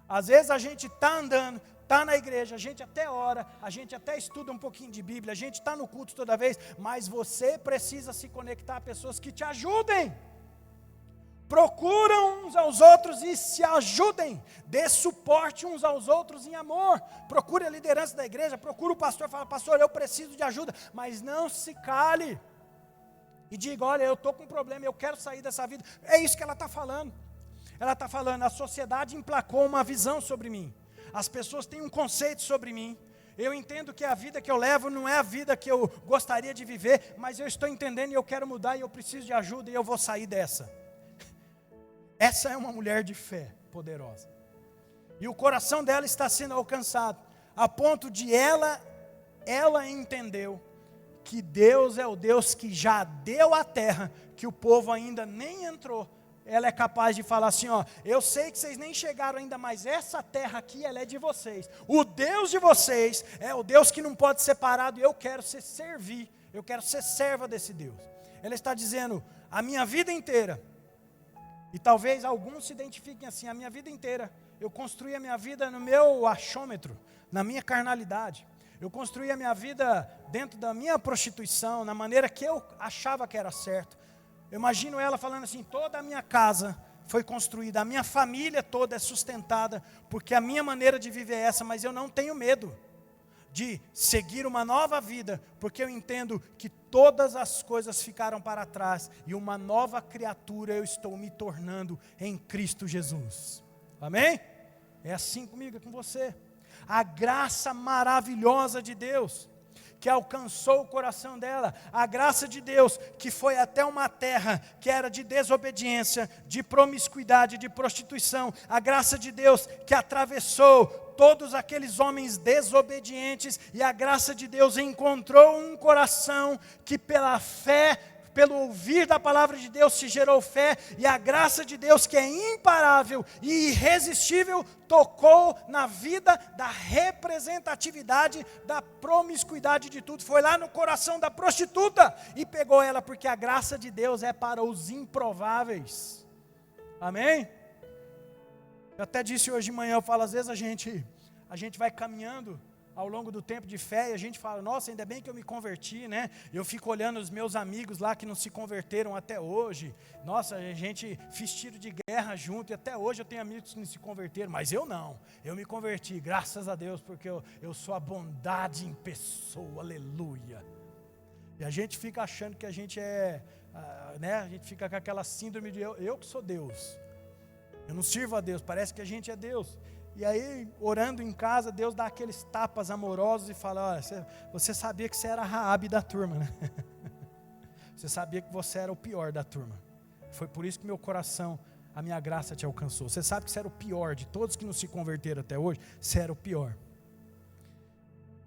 Às vezes a gente está andando, está na igreja, a gente até ora, a gente até estuda um pouquinho de Bíblia, a gente está no culto toda vez, mas você precisa se conectar a pessoas que te ajudem. Procuram uns aos outros e se ajudem, dê suporte uns aos outros em amor. Procure a liderança da igreja, procure o pastor, fala, pastor, eu preciso de ajuda, mas não se cale. E diga, olha, eu estou com um problema, eu quero sair dessa vida. É isso que ela está falando. Ela está falando, a sociedade emplacou uma visão sobre mim. As pessoas têm um conceito sobre mim. Eu entendo que a vida que eu levo não é a vida que eu gostaria de viver, mas eu estou entendendo e eu quero mudar e eu preciso de ajuda e eu vou sair dessa. Essa é uma mulher de fé poderosa. E o coração dela está sendo alcançado, a ponto de ela entendeu que Deus é o Deus que já deu a terra, que o povo ainda nem entrou. Ela é capaz de falar assim, ó, eu sei que vocês nem chegaram ainda, mas essa terra aqui, ela é de vocês. O Deus de vocês é o Deus que não pode ser parado, e eu quero servir, eu quero ser serva desse Deus. Ela está dizendo, a minha vida inteira, e talvez alguns se identifiquem assim, a minha vida inteira, eu construí a minha vida no meu achômetro, na minha carnalidade. Eu construí a minha vida dentro da minha prostituição, na maneira que eu achava que era certo. Eu imagino ela falando assim, toda a minha casa foi construída, a minha família toda é sustentada, porque a minha maneira de viver é essa, mas eu não tenho medo de seguir uma nova vida, porque eu entendo que todas as coisas ficaram para trás, e uma nova criatura eu estou me tornando em Cristo Jesus. Amém? É assim comigo, é com você. A graça maravilhosa de Deus, que alcançou o coração dela, a graça de Deus, que foi até uma terra que era de desobediência, de promiscuidade, de prostituição, a graça de Deus que atravessou todos aqueles homens desobedientes, e a graça de Deus encontrou um coração que pela fé, pelo ouvir da palavra de Deus se gerou fé, e a graça de Deus que é imparável e irresistível, tocou na vida da representatividade, da promiscuidade de tudo, foi lá no coração da prostituta, e pegou ela, porque a graça de Deus é para os improváveis. Amém? Eu até disse hoje de manhã, eu falo, às vezes a gente vai caminhando ao longo do tempo de fé, e a gente fala, nossa, ainda bem que eu me converti, né? Eu fico olhando os meus amigos lá que não se converteram até hoje. Nossa, a gente fez tiro de guerra junto, e até hoje eu tenho amigos que não se converteram, mas eu não. Eu me converti, graças a Deus, porque eu sou a bondade em pessoa, aleluia. E a gente fica achando que a gente né? A gente fica com aquela síndrome de eu que sou Deus. Eu não sirvo a Deus, parece que a gente é Deus. E aí, orando em casa, Deus dá aqueles tapas amorosos e fala, olha, você sabia que você era a Raabe da turma, né? Você sabia que você era o pior da turma. Foi por isso que meu coração, a minha graça te alcançou. Você sabe que você era o pior de todos que não se converteram até hoje, você era o pior.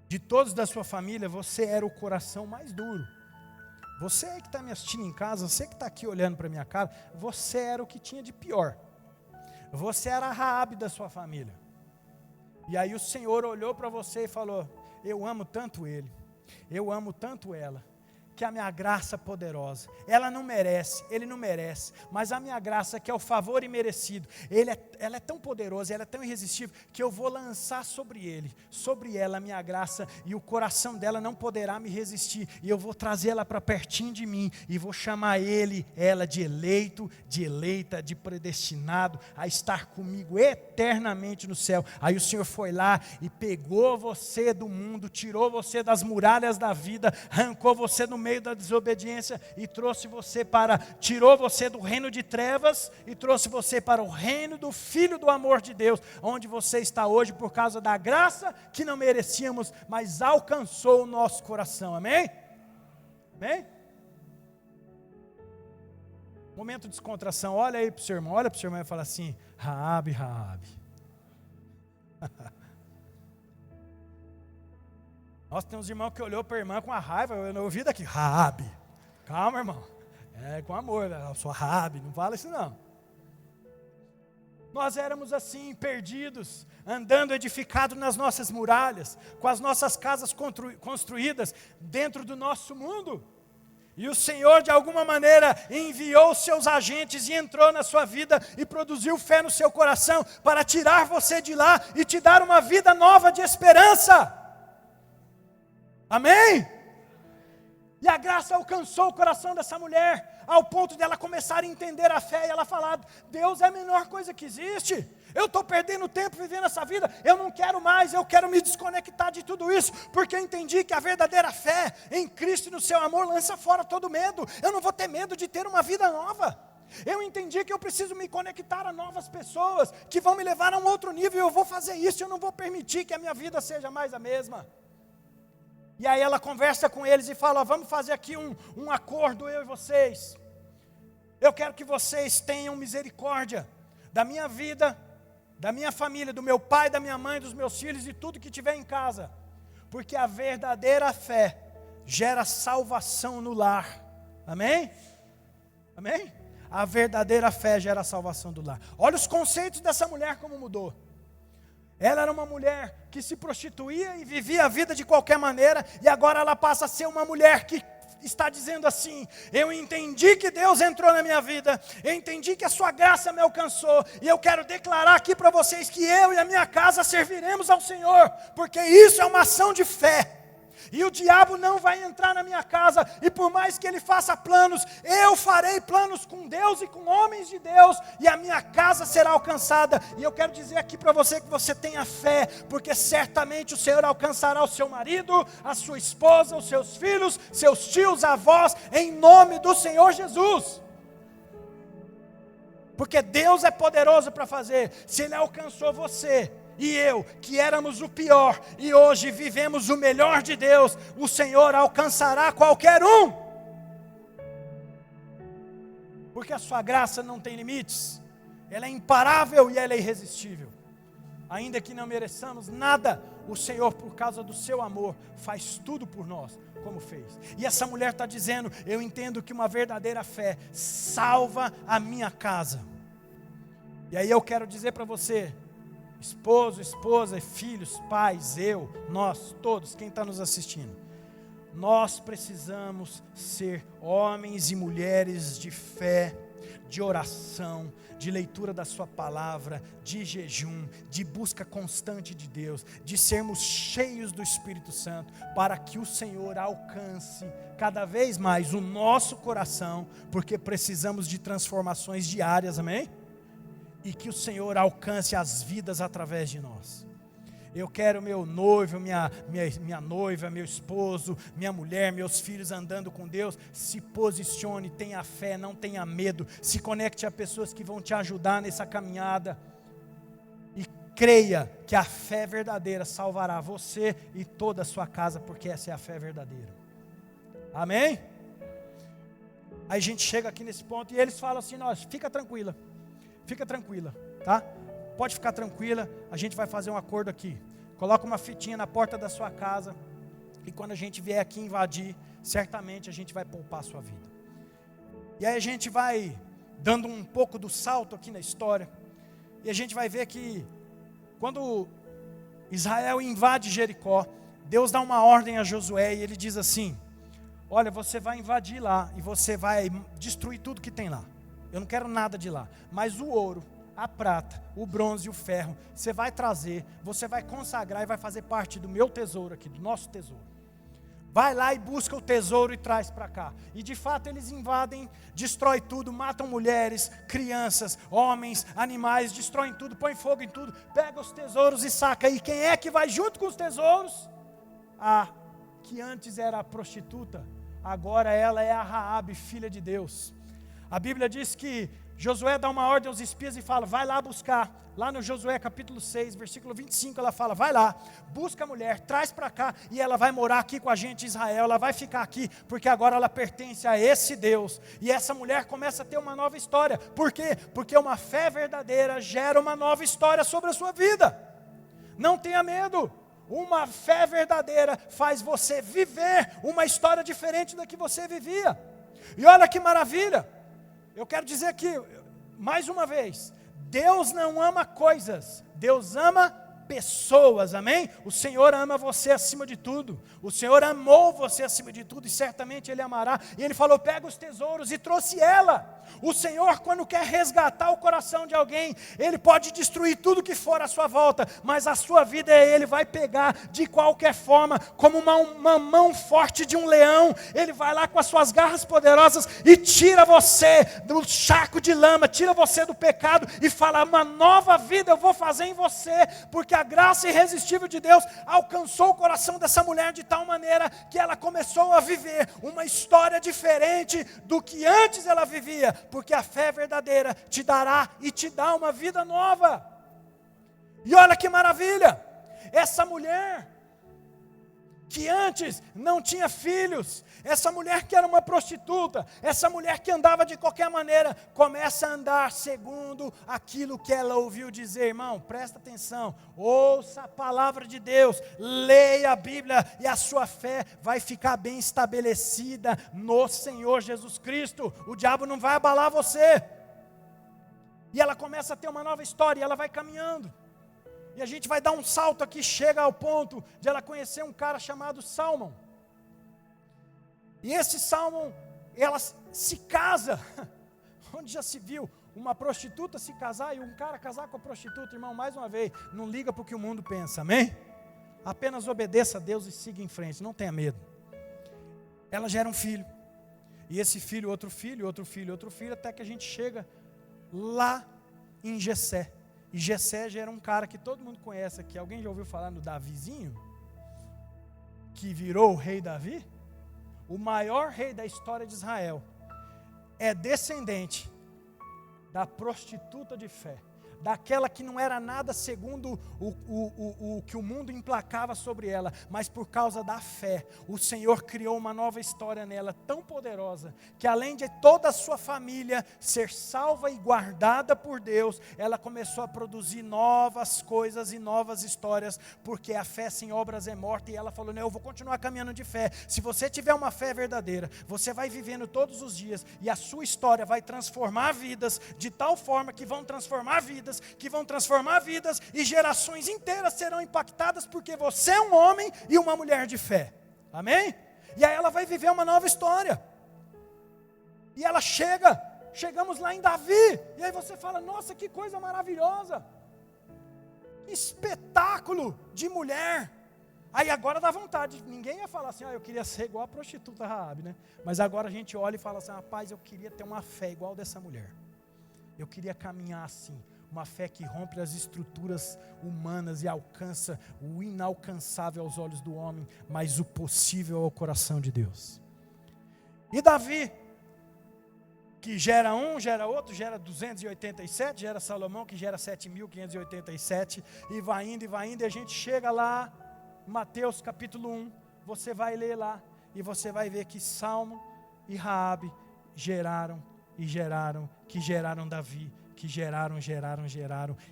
De todos da sua família, você era o coração mais duro. Você que está me assistindo em casa, você que está aqui olhando para a minha cara, você era o que tinha de pior. Você era a Raabe da sua família. E aí o Senhor olhou para você e falou, eu amo tanto ele, eu amo tanto ela, que a minha graça poderosa, ela não merece, ele não merece, mas a minha graça, que é o favor imerecido, ela é tão poderosa, ela é tão irresistível, que eu vou lançar sobre ele, sobre ela a minha graça, e o coração dela não poderá me resistir, e eu vou trazer ela para pertinho de mim, e vou chamar ela de eleito, de eleita, de predestinado, a estar comigo eternamente no céu. Aí o Senhor foi lá, e pegou você do mundo, tirou você das muralhas da vida, arrancou você do meio da desobediência e tirou você do reino de trevas e trouxe você para o reino do Filho do amor de Deus, onde você está hoje por causa da graça que não merecíamos, mas alcançou o nosso coração, amém? Amém? Momento de descontração, olha aí para o seu irmão, e fala assim, Raabe, Raabe. Nossa, tem uns irmãos que olhou para a irmã com a raiva, eu não ouvi daqui, Raabe. Calma, irmão. É com amor, eu sou Raabe, não fala isso não. Nós éramos assim, perdidos, andando edificados nas nossas muralhas, com as nossas casas construídas dentro do nosso mundo. E o Senhor, de alguma maneira, enviou os seus agentes e entrou na sua vida e produziu fé no seu coração para tirar você de lá e te dar uma vida nova de esperança. Amém? E a graça alcançou o coração dessa mulher, ao ponto de ela começar a entender a fé, e ela falar, Deus é a menor coisa que existe, eu estou perdendo tempo vivendo essa vida, eu não quero mais, eu quero me desconectar de tudo isso, porque eu entendi que a verdadeira fé em Cristo e no seu amor lança fora todo medo, eu não vou ter medo de ter uma vida nova. Eu entendi que eu preciso me conectar a novas pessoas, que vão me levar a um outro nível, e eu vou fazer isso, eu não vou permitir que a minha vida seja mais a mesma. E aí ela conversa com eles e fala, vamos fazer aqui um acordo, eu e vocês. Eu quero que vocês tenham misericórdia da minha vida, da minha família, do meu pai, da minha mãe, dos meus filhos e tudo que tiver em casa. Porque a verdadeira fé gera salvação no lar. Amém? Amém? A verdadeira fé gera salvação do lar. Olha os conceitos dessa mulher como mudou. Ela era uma mulher que se prostituía e vivia a vida de qualquer maneira, e agora ela passa a ser uma mulher que está dizendo assim, eu entendi que Deus entrou na minha vida, eu entendi que a sua graça me alcançou, e eu quero declarar aqui para vocês que eu e a minha casa serviremos ao Senhor, porque isso é uma ação de fé. E o diabo não vai entrar na minha casa, e por mais que ele faça planos, eu farei planos com Deus e com homens de Deus, e a minha casa será alcançada. E eu quero dizer aqui para você que você tenha fé, porque certamente o Senhor alcançará o seu marido, a sua esposa, os seus filhos, seus tios, avós, em nome do Senhor Jesus. Porque Deus é poderoso para fazer. Se Ele alcançou você e eu, que éramos o pior, e hoje vivemos o melhor de Deus, o Senhor alcançará qualquer um. Porque a sua graça não tem limites, ela é imparável e ela é irresistível. Ainda que não mereçamos nada, o Senhor, por causa do seu amor, faz tudo por nós, como fez. E essa mulher está dizendo, eu entendo que uma verdadeira fé salva a minha casa. E aí eu quero dizer para você, esposo, esposa, filhos, pais, nós, todos, quem está nos assistindo, nós precisamos ser homens e mulheres de fé, de oração, de leitura da sua palavra, de jejum, de busca constante de Deus, de sermos cheios do Espírito Santo, para que o Senhor alcance cada vez mais o nosso coração, porque precisamos de transformações diárias, amém? E que o Senhor alcance as vidas através de nós. Eu quero meu noivo, minha noiva, meu esposo, minha mulher, meus filhos andando com Deus. Se posicione, tenha fé, não tenha medo. Se conecte a pessoas que vão te ajudar nessa caminhada. E creia que a fé verdadeira salvará você e toda a sua casa, porque essa é a fé verdadeira. Amém? Aí a gente chega aqui nesse ponto e eles falam assim, fica tranquila, tá? Pode ficar tranquila, a gente vai fazer um acordo aqui. Coloca uma fitinha na porta da sua casa, e quando a gente vier aqui invadir, certamente a gente vai poupar a sua vida. E aí a gente vai dando um pouco do salto aqui na história, e a gente vai ver que quando Israel invade Jericó, Deus dá uma ordem a Josué, e ele diz assim, olha, você vai invadir lá, e você vai destruir tudo que tem lá. Eu não quero nada de lá, mas o ouro, a prata, o bronze e o ferro, você vai trazer, você vai consagrar e vai fazer parte do meu tesouro aqui, do nosso tesouro. Vai lá e busca o tesouro e traz para cá. E de fato eles invadem, destroem tudo, matam mulheres, crianças, homens, animais, destroem tudo, põem fogo em tudo, pega os tesouros e saca. E quem é que vai junto com os tesouros? A que antes era a prostituta, agora ela é a Raabe, filha de Deus. A Bíblia diz que Josué dá uma ordem aos espias e fala, vai lá buscar. Lá no Josué capítulo 6, versículo 25, ela fala, vai lá, busca a mulher, traz para cá, e ela vai morar aqui com a gente em Israel, ela vai ficar aqui, porque agora ela pertence a esse Deus. E essa mulher começa a ter uma nova história. Por quê? Porque uma fé verdadeira gera uma nova história sobre a sua vida. Não tenha medo. Uma fé verdadeira faz você viver uma história diferente da que você vivia. E olha que maravilha. Eu quero dizer aqui, mais uma vez, Deus não ama coisas, Deus ama pessoas, amém? O Senhor ama você acima de tudo, o Senhor amou você acima de tudo e certamente Ele amará. E Ele falou, pega os tesouros e trouxe ela. O Senhor, quando quer resgatar o coração de alguém, Ele pode destruir tudo que for à sua volta, mas a sua vida Ele vai pegar de qualquer forma, como uma mão forte de um leão. Ele vai lá com as suas garras poderosas e tira você do charco de lama, tira você do pecado e fala, uma nova vida eu vou fazer em você, porque a graça irresistível de Deus alcançou o coração dessa mulher de tal maneira que ela começou a viver uma história diferente do que antes ela vivia, porque a fé verdadeira te dará e te dá uma vida nova. E olha que maravilha, essa mulher que antes não tinha filhos, essa mulher que era uma prostituta, essa mulher que andava de qualquer maneira, começa a andar segundo aquilo que ela ouviu dizer. Irmão, presta atenção, ouça a palavra de Deus, leia a Bíblia e a sua fé vai ficar bem estabelecida no Senhor Jesus Cristo. O diabo não vai abalar você. E ela começa a ter uma nova história, e ela vai caminhando. E a gente vai dar um salto aqui, chega ao ponto de ela conhecer um cara chamado Salmão. E esse Salmão, ela se casa. Onde já se viu uma prostituta se casar e um cara casar com a prostituta? Irmão, mais uma vez, não liga para o que o mundo pensa, amém? Apenas obedeça a Deus e siga em frente, não tenha medo. Ela gera um filho. E esse filho, outro filho, outro filho, outro filho, até que a gente chega lá em Jessé. E Jessé já era um cara que todo mundo conhece aqui. Alguém já ouviu falar no Davizinho? Que virou o rei Davi? O maior rei da história de Israel é descendente da prostituta de fé, daquela que não era nada segundo o que o mundo emplacava sobre ela, mas por causa da fé, o Senhor criou uma nova história nela, tão poderosa, que além de toda a sua família ser salva e guardada por Deus, ela começou a produzir novas coisas e novas histórias, porque a fé sem obras é morta, e ela falou, não, eu vou continuar caminhando de fé. Se você tiver uma fé verdadeira, você vai vivendo todos os dias, e a sua história vai transformar vidas, de tal forma que vão transformar vidas, e gerações inteiras serão impactadas, porque você é um homem e uma mulher de fé, amém? E aí ela vai viver uma nova história, e ela chega chegamos lá em Davi, e aí você fala, nossa, que coisa maravilhosa, que espetáculo de mulher. Aí agora dá vontade, ninguém ia falar assim, eu queria ser igual a prostituta Raabe, né? Mas agora a gente olha e fala assim, rapaz, eu queria ter uma fé igual dessa mulher. Eu queria caminhar assim, uma fé que rompe as estruturas humanas e alcança o inalcançável aos olhos do homem, mas o possível ao coração de Deus. E Davi, que gera um, gera outro, gera 287, gera Salomão, que gera 7.587, e vai indo, e a gente chega lá, Mateus capítulo 1, você vai ler lá, e você vai ver que Salmo e Raabe geraram, que geraram Davi, que geraram,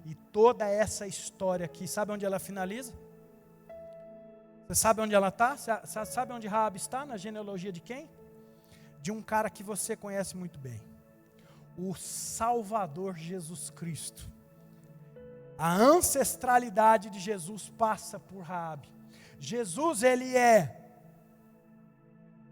e toda essa história aqui, sabe onde ela finaliza? Você sabe onde ela está? Sabe onde Raabe está? Na genealogia de quem? De um cara que você conhece muito bem, o Salvador Jesus Cristo. A ancestralidade de Jesus passa por Raabe. Jesus, ele é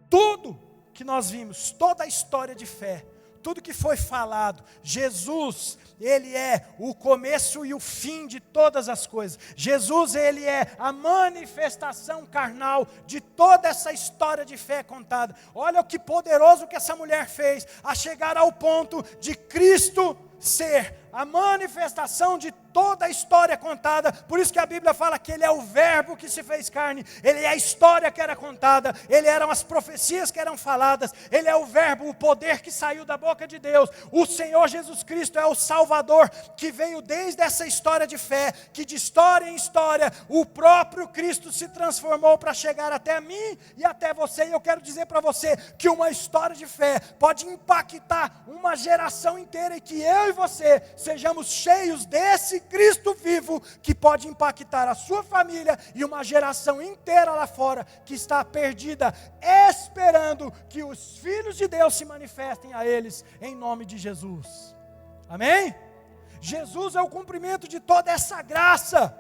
tudo que nós vimos, toda a história de fé, tudo que foi falado. Jesus, ele é o começo e o fim de todas as coisas. Jesus, ele é a manifestação carnal de toda essa história de fé contada. Olha o que poderoso que essa mulher fez, a chegar ao ponto de Cristo ser a manifestação de toda a história contada. Por isso que a Bíblia fala que ele é o verbo que se fez carne, ele é a história que era contada, ele eram as profecias que eram faladas, ele é o verbo, o poder que saiu da boca de Deus. O Senhor Jesus Cristo é o Salvador que veio desde essa história de fé, que de história em história o próprio Cristo se transformou para chegar até mim e até você. E eu quero dizer para você que uma história de fé pode impactar uma geração inteira, e que eu e você sejamos cheios desse Cristo vivo, que pode impactar a sua família e uma geração inteira lá fora, que está perdida, esperando que os filhos de Deus se manifestem a eles, em nome de Jesus. Amém? Jesus é o cumprimento de toda essa graça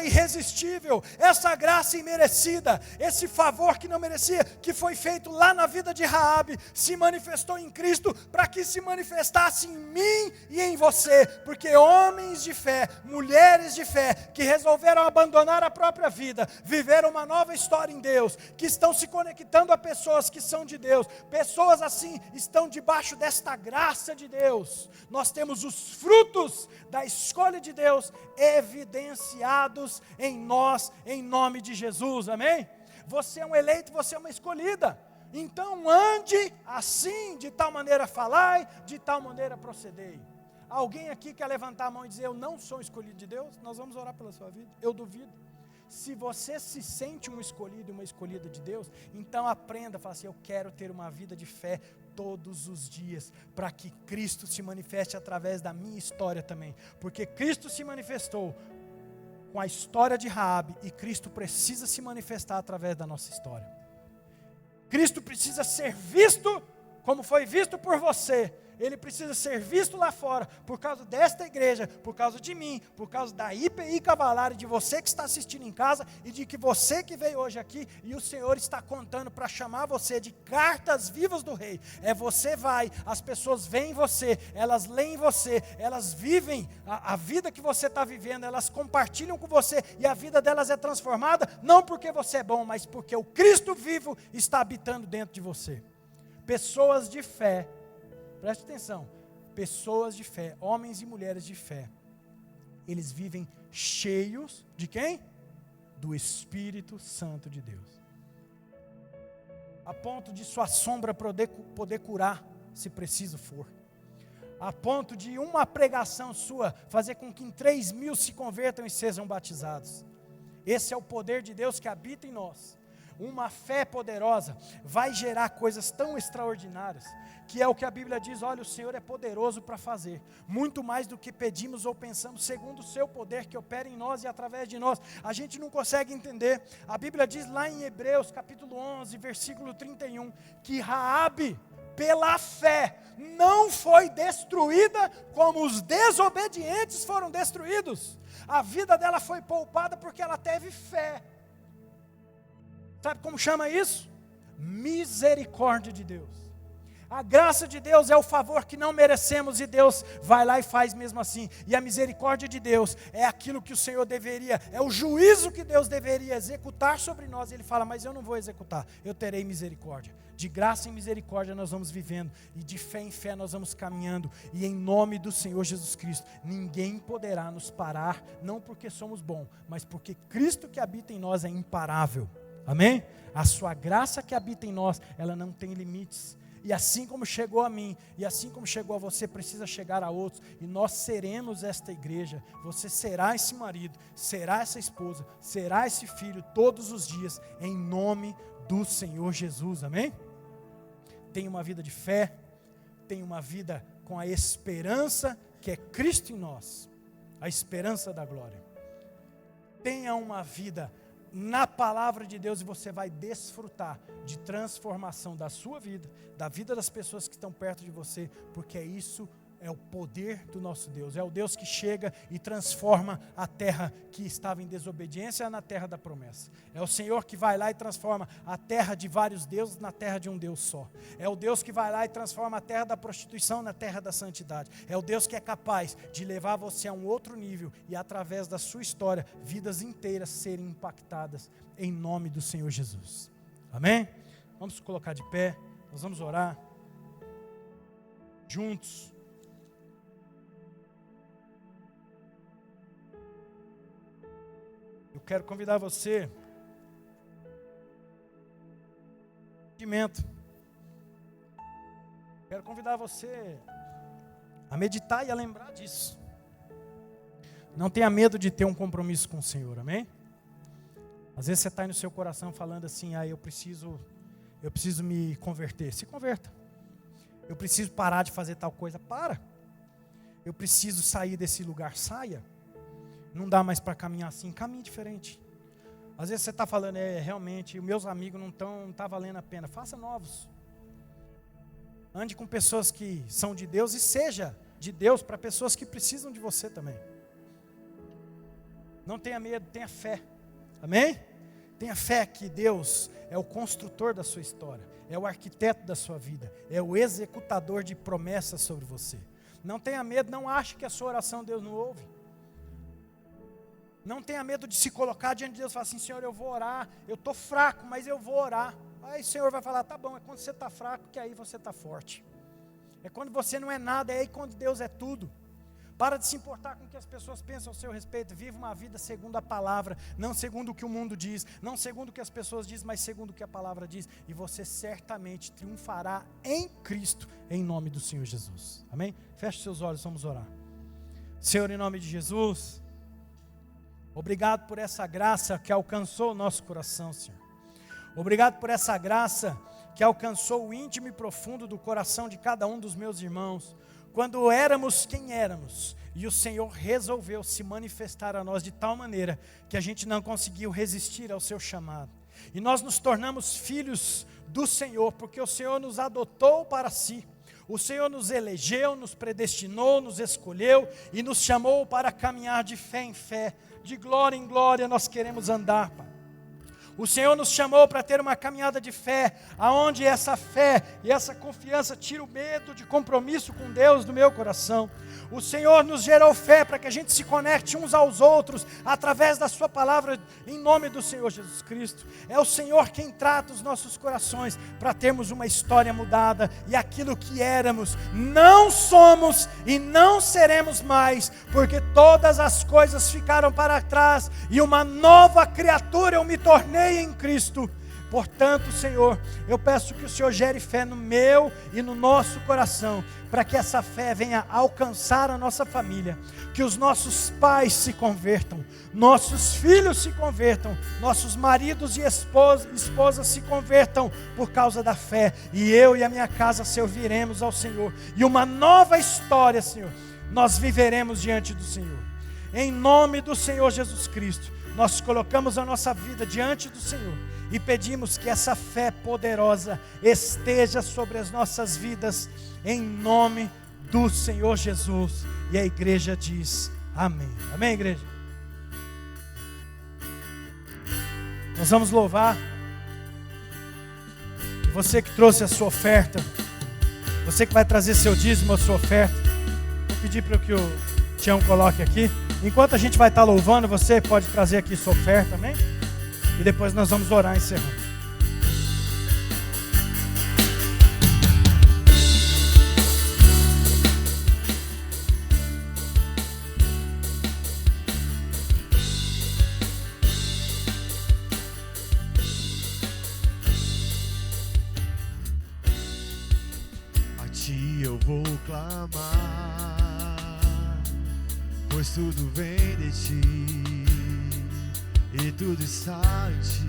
irresistível, essa graça imerecida, esse favor que não merecia, que foi feito lá na vida de Raabe, se manifestou em Cristo, para que se manifestasse em mim e em você, porque homens de fé, mulheres de fé, que resolveram abandonar a própria vida, viveram uma nova história em Deus, que estão se conectando a pessoas que são de Deus, pessoas assim estão debaixo desta graça de Deus. Nós temos os frutos da escolha de Deus evidenciados em nós, em nome de Jesus, amém? Você é um eleito, você é uma escolhida, então ande assim, de tal maneira falai, de tal maneira procedei. Alguém aqui quer levantar a mão e dizer, eu não sou escolhido de Deus? Nós vamos orar pela sua vida, eu duvido. Se você se sente um escolhido e uma escolhida de Deus, então aprenda, fala assim, eu quero ter uma vida de fé todos os dias, para que Cristo se manifeste através da minha história também, porque Cristo se manifestou com a história de Raabe, e Cristo precisa se manifestar através da nossa história. Cristo precisa ser visto como foi visto por você, ele precisa ser visto lá fora, por causa desta igreja, por causa de mim, por causa da IPI Cavalar, de você que está assistindo em casa, e de que você que veio hoje aqui, e o Senhor está contando para chamar você de cartas vivas do Rei. Você vai, as pessoas veem você, elas leem você, elas vivem a vida que você está vivendo, elas compartilham com você, e a vida delas é transformada, não porque você é bom, mas porque o Cristo vivo está habitando dentro de você. Pessoas de fé, preste atenção, pessoas de fé, homens e mulheres de fé, eles vivem cheios de quem? Do Espírito Santo de Deus. A ponto de sua sombra poder curar, se preciso for. A ponto de uma pregação sua fazer com que 3.000 se convertam e sejam batizados. Esse é o poder de Deus que habita em nós. Uma fé poderosa vai gerar coisas tão extraordinárias, que é o que a Bíblia diz, olha, o Senhor é poderoso para fazer, muito mais do que pedimos ou pensamos, segundo o seu poder que opera em nós e através de nós. A gente não consegue entender, a Bíblia diz lá em Hebreus capítulo 11, versículo 31, que Raabe, pela fé, não foi destruída como os desobedientes foram destruídos. A vida dela foi poupada porque ela teve fé. Sabe como chama isso? Misericórdia de Deus. A graça de Deus é o favor que não merecemos e Deus vai lá e faz mesmo assim. E a misericórdia de Deus é aquilo que o Senhor deveria, é o juízo que Deus deveria executar sobre nós. Ele fala, mas eu não vou executar, eu terei misericórdia. De graça em misericórdia nós vamos vivendo e de fé em fé nós vamos caminhando. E em nome do Senhor Jesus Cristo, ninguém poderá nos parar, não porque somos bons, mas porque Cristo que habita em nós é imparável. Amém? A sua graça que habita em nós, ela não tem limites. E assim como chegou a mim, e assim como chegou a você, precisa chegar a outros. E nós seremos esta igreja. Você será esse marido, será essa esposa, será esse filho todos os dias, em nome do Senhor Jesus. Amém? Tenha uma vida de fé, tenha uma vida com a esperança que é Cristo em nós, a esperança da glória. Tenha uma vida na palavra de Deus e você vai desfrutar de transformação da sua vida, da vida das pessoas que estão perto de você, porque isso é o poder do nosso Deus, é o Deus que chega e transforma a terra que estava em desobediência na terra da promessa. É o Senhor que vai lá e transforma a terra de vários deuses na terra de um Deus só. É o Deus que vai lá e transforma a terra da prostituição na terra da santidade. É o Deus que é capaz de levar você a um outro nível e através da sua história, vidas inteiras serem impactadas em nome do Senhor Jesus. Amém? Vamos colocar de pé, nós vamos orar juntos. Eu quero convidar você quero convidar você a meditar e a lembrar disso. Não tenha medo de ter um compromisso com o Senhor, amém? Às vezes você está aí no seu coração falando assim, eu preciso me converter. Se converta. Eu preciso parar de fazer tal coisa, para. Eu preciso sair desse lugar, saia. Não dá mais para caminhar assim, caminhe diferente. Às vezes você está falando, realmente, os meus amigos não tá valendo a pena. Faça novos. Ande com pessoas que são de Deus e seja de Deus para pessoas que precisam de você também. Não tenha medo, tenha fé. Amém? Tenha fé que Deus é o construtor da sua história, é o arquiteto da sua vida, é o executador de promessas sobre você. Não tenha medo, não ache que a sua oração Deus não ouve. Não tenha medo de se colocar diante de Deus e falar assim, Senhor, eu vou orar, eu estou fraco, mas eu vou orar. Aí o Senhor vai falar, tá bom, é quando você está fraco que aí você está forte. É quando você não é nada, é aí quando Deus é tudo. Para de se importar com o que as pessoas pensam ao seu respeito. Viva uma vida segundo a palavra, não segundo o que o mundo diz, não segundo o que as pessoas dizem, mas segundo o que a palavra diz. E você certamente triunfará em Cristo, em nome do Senhor Jesus. Amém? Feche seus olhos, vamos orar. Senhor, em nome de Jesus, obrigado por essa graça que alcançou o nosso coração, Senhor. Obrigado por essa graça que alcançou o íntimo e profundo do coração de cada um dos meus irmãos. Quando éramos quem éramos, e o Senhor resolveu se manifestar a nós de tal maneira que a gente não conseguiu resistir ao seu chamado. E nós nos tornamos filhos do Senhor, porque o Senhor nos adotou para si. O Senhor nos elegeu, nos predestinou, nos escolheu e nos chamou para caminhar de fé em fé, de glória em glória nós queremos andar, Pai. O Senhor nos chamou para ter uma caminhada de fé, aonde essa fé e essa confiança tira o medo de compromisso com Deus do meu coração. O Senhor nos gerou fé para que a gente se conecte uns aos outros através da sua palavra, em nome do Senhor Jesus Cristo. É o Senhor quem trata os nossos corações para termos uma história mudada e aquilo que éramos, não somos e não seremos mais, porque todas as coisas ficaram para trás e uma nova criatura eu me tornei em Cristo. Portanto, Senhor, eu peço que o Senhor gere fé no meu e no nosso coração, para que essa fé venha alcançar a nossa família, que os nossos pais se convertam, nossos filhos se convertam, nossos maridos e esposas se convertam por causa da fé, e eu e a minha casa serviremos ao Senhor, e uma nova história, Senhor, nós viveremos diante do Senhor. Em nome do Senhor Jesus Cristo, nós colocamos a nossa vida diante do Senhor e pedimos que essa fé poderosa esteja sobre as nossas vidas, em nome do Senhor Jesus. E a igreja diz amém. Amém, igreja? Nós vamos louvar. E você que trouxe a sua oferta, Você que vai trazer seu dízimo, a sua oferta, vou pedir para que o Tião coloque aqui. Enquanto a gente vai estar louvando, você pode trazer aqui sua oferta, amém? E depois nós vamos orar encerrando. Eu vou clamar, pois tudo vem de ti e tudo está em ti.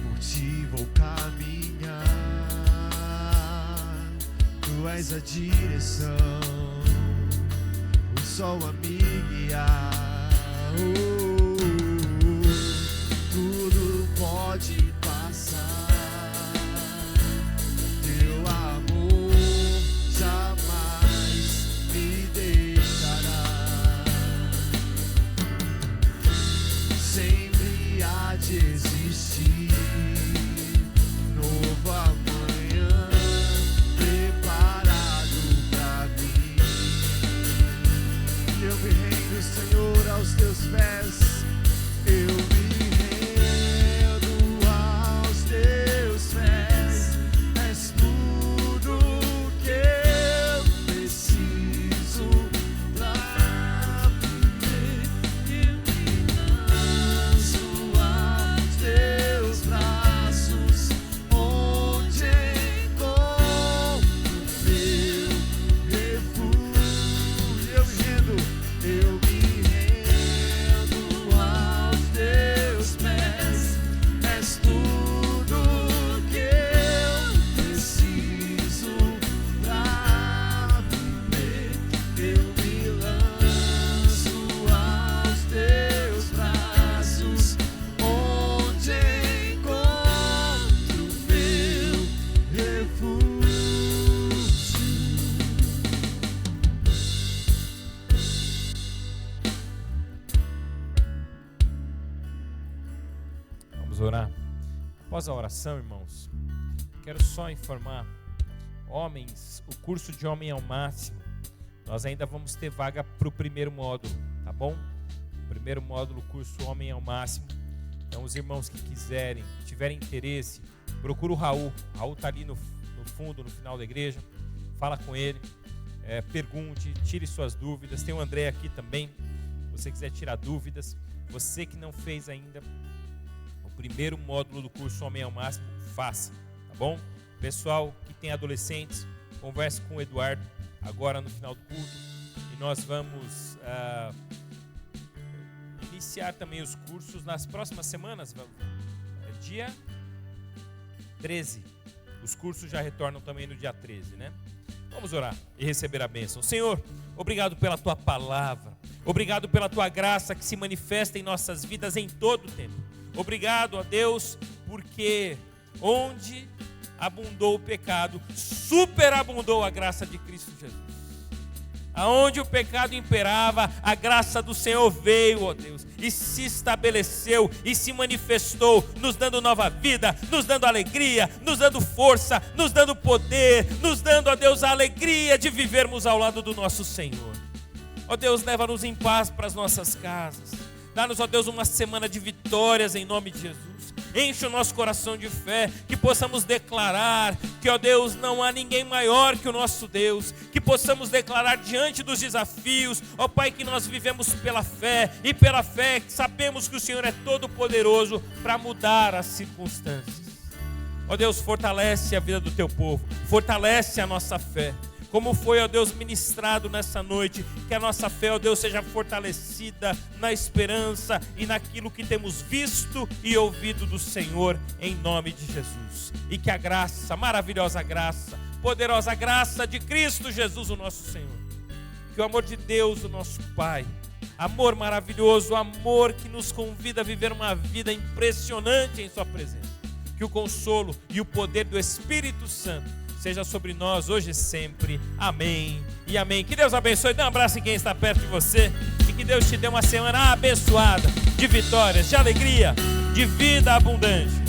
Por ti vou caminhar, tu és a direção, o sol a me guiar. Tudo pode passar, existir novo amanhã preparado pra mim. Eu me rendo, Senhor, aos teus pés. Eu me rendo aos teus pés. És tudo que eu preciso pra viver. Eu me lanço aos teus braços, onde encontro meu refúgio. Eu me rendo aos teus pés. És tudo que eu preciso pra viver. Eu me lanço aos teus braços, onde encontro meu refúgio. Vamos orar. Após a oração, irmãos, quero só informar, homens, o curso de Homem ao Máximo, nós ainda vamos ter vaga para o primeiro módulo, tá bom? Primeiro módulo, curso Homem ao Máximo. Então, os irmãos que quiserem, tiverem interesse, procura o Raul. O Raul está ali no fundo, no final da igreja. Fala com ele, pergunte, tire suas dúvidas. Tem o André aqui também, se você quiser tirar dúvidas. Você que não fez ainda o primeiro módulo do curso Homem ao Máximo, faça, tá bom? Pessoal que tem adolescentes, converse com o Eduardo agora no final do culto. E nós vamos iniciar também os cursos nas próximas semanas. Dia 13. Os cursos já retornam também no dia 13, né? Vamos orar e receber a bênção. Senhor, obrigado pela Tua palavra. Obrigado pela Tua graça que se manifesta em nossas vidas em todo o tempo. Obrigado, ó Deus, porque onde abundou o pecado, superabundou a graça de Cristo Jesus. Aonde o pecado imperava, a graça do Senhor veio, ó Deus, e se estabeleceu e se manifestou, nos dando nova vida, nos dando alegria, nos dando força, nos dando poder, nos dando, ó Deus, a alegria de vivermos ao lado do nosso Senhor. Ó Deus, leva-nos em paz para as nossas casas. Dá-nos, ó Deus, uma semana de vitórias em nome de Jesus. Enche o nosso coração de fé, que possamos declarar que, ó Deus, não há ninguém maior que o nosso Deus. Que possamos declarar diante dos desafios, ó Pai, que nós vivemos pela fé. E pela fé sabemos que o Senhor é todo poderoso para mudar as circunstâncias. Ó Deus, fortalece a vida do Teu povo, fortalece a nossa fé. Como foi, ó Deus, ministrado nessa noite, que a nossa fé, ó Deus, seja fortalecida na esperança e naquilo que temos visto e ouvido do Senhor, em nome de Jesus. E que a graça, maravilhosa graça, poderosa graça de Cristo Jesus, o nosso Senhor, que o amor de Deus, o nosso Pai, amor maravilhoso, amor que nos convida a viver uma vida impressionante em Sua presença, que o consolo e o poder do Espírito Santo seja sobre nós hoje e sempre. Amém e amém. Que Deus abençoe. Dê um abraço em quem está perto de você. E que Deus te dê uma semana abençoada, de vitórias, de alegria, de vida abundante.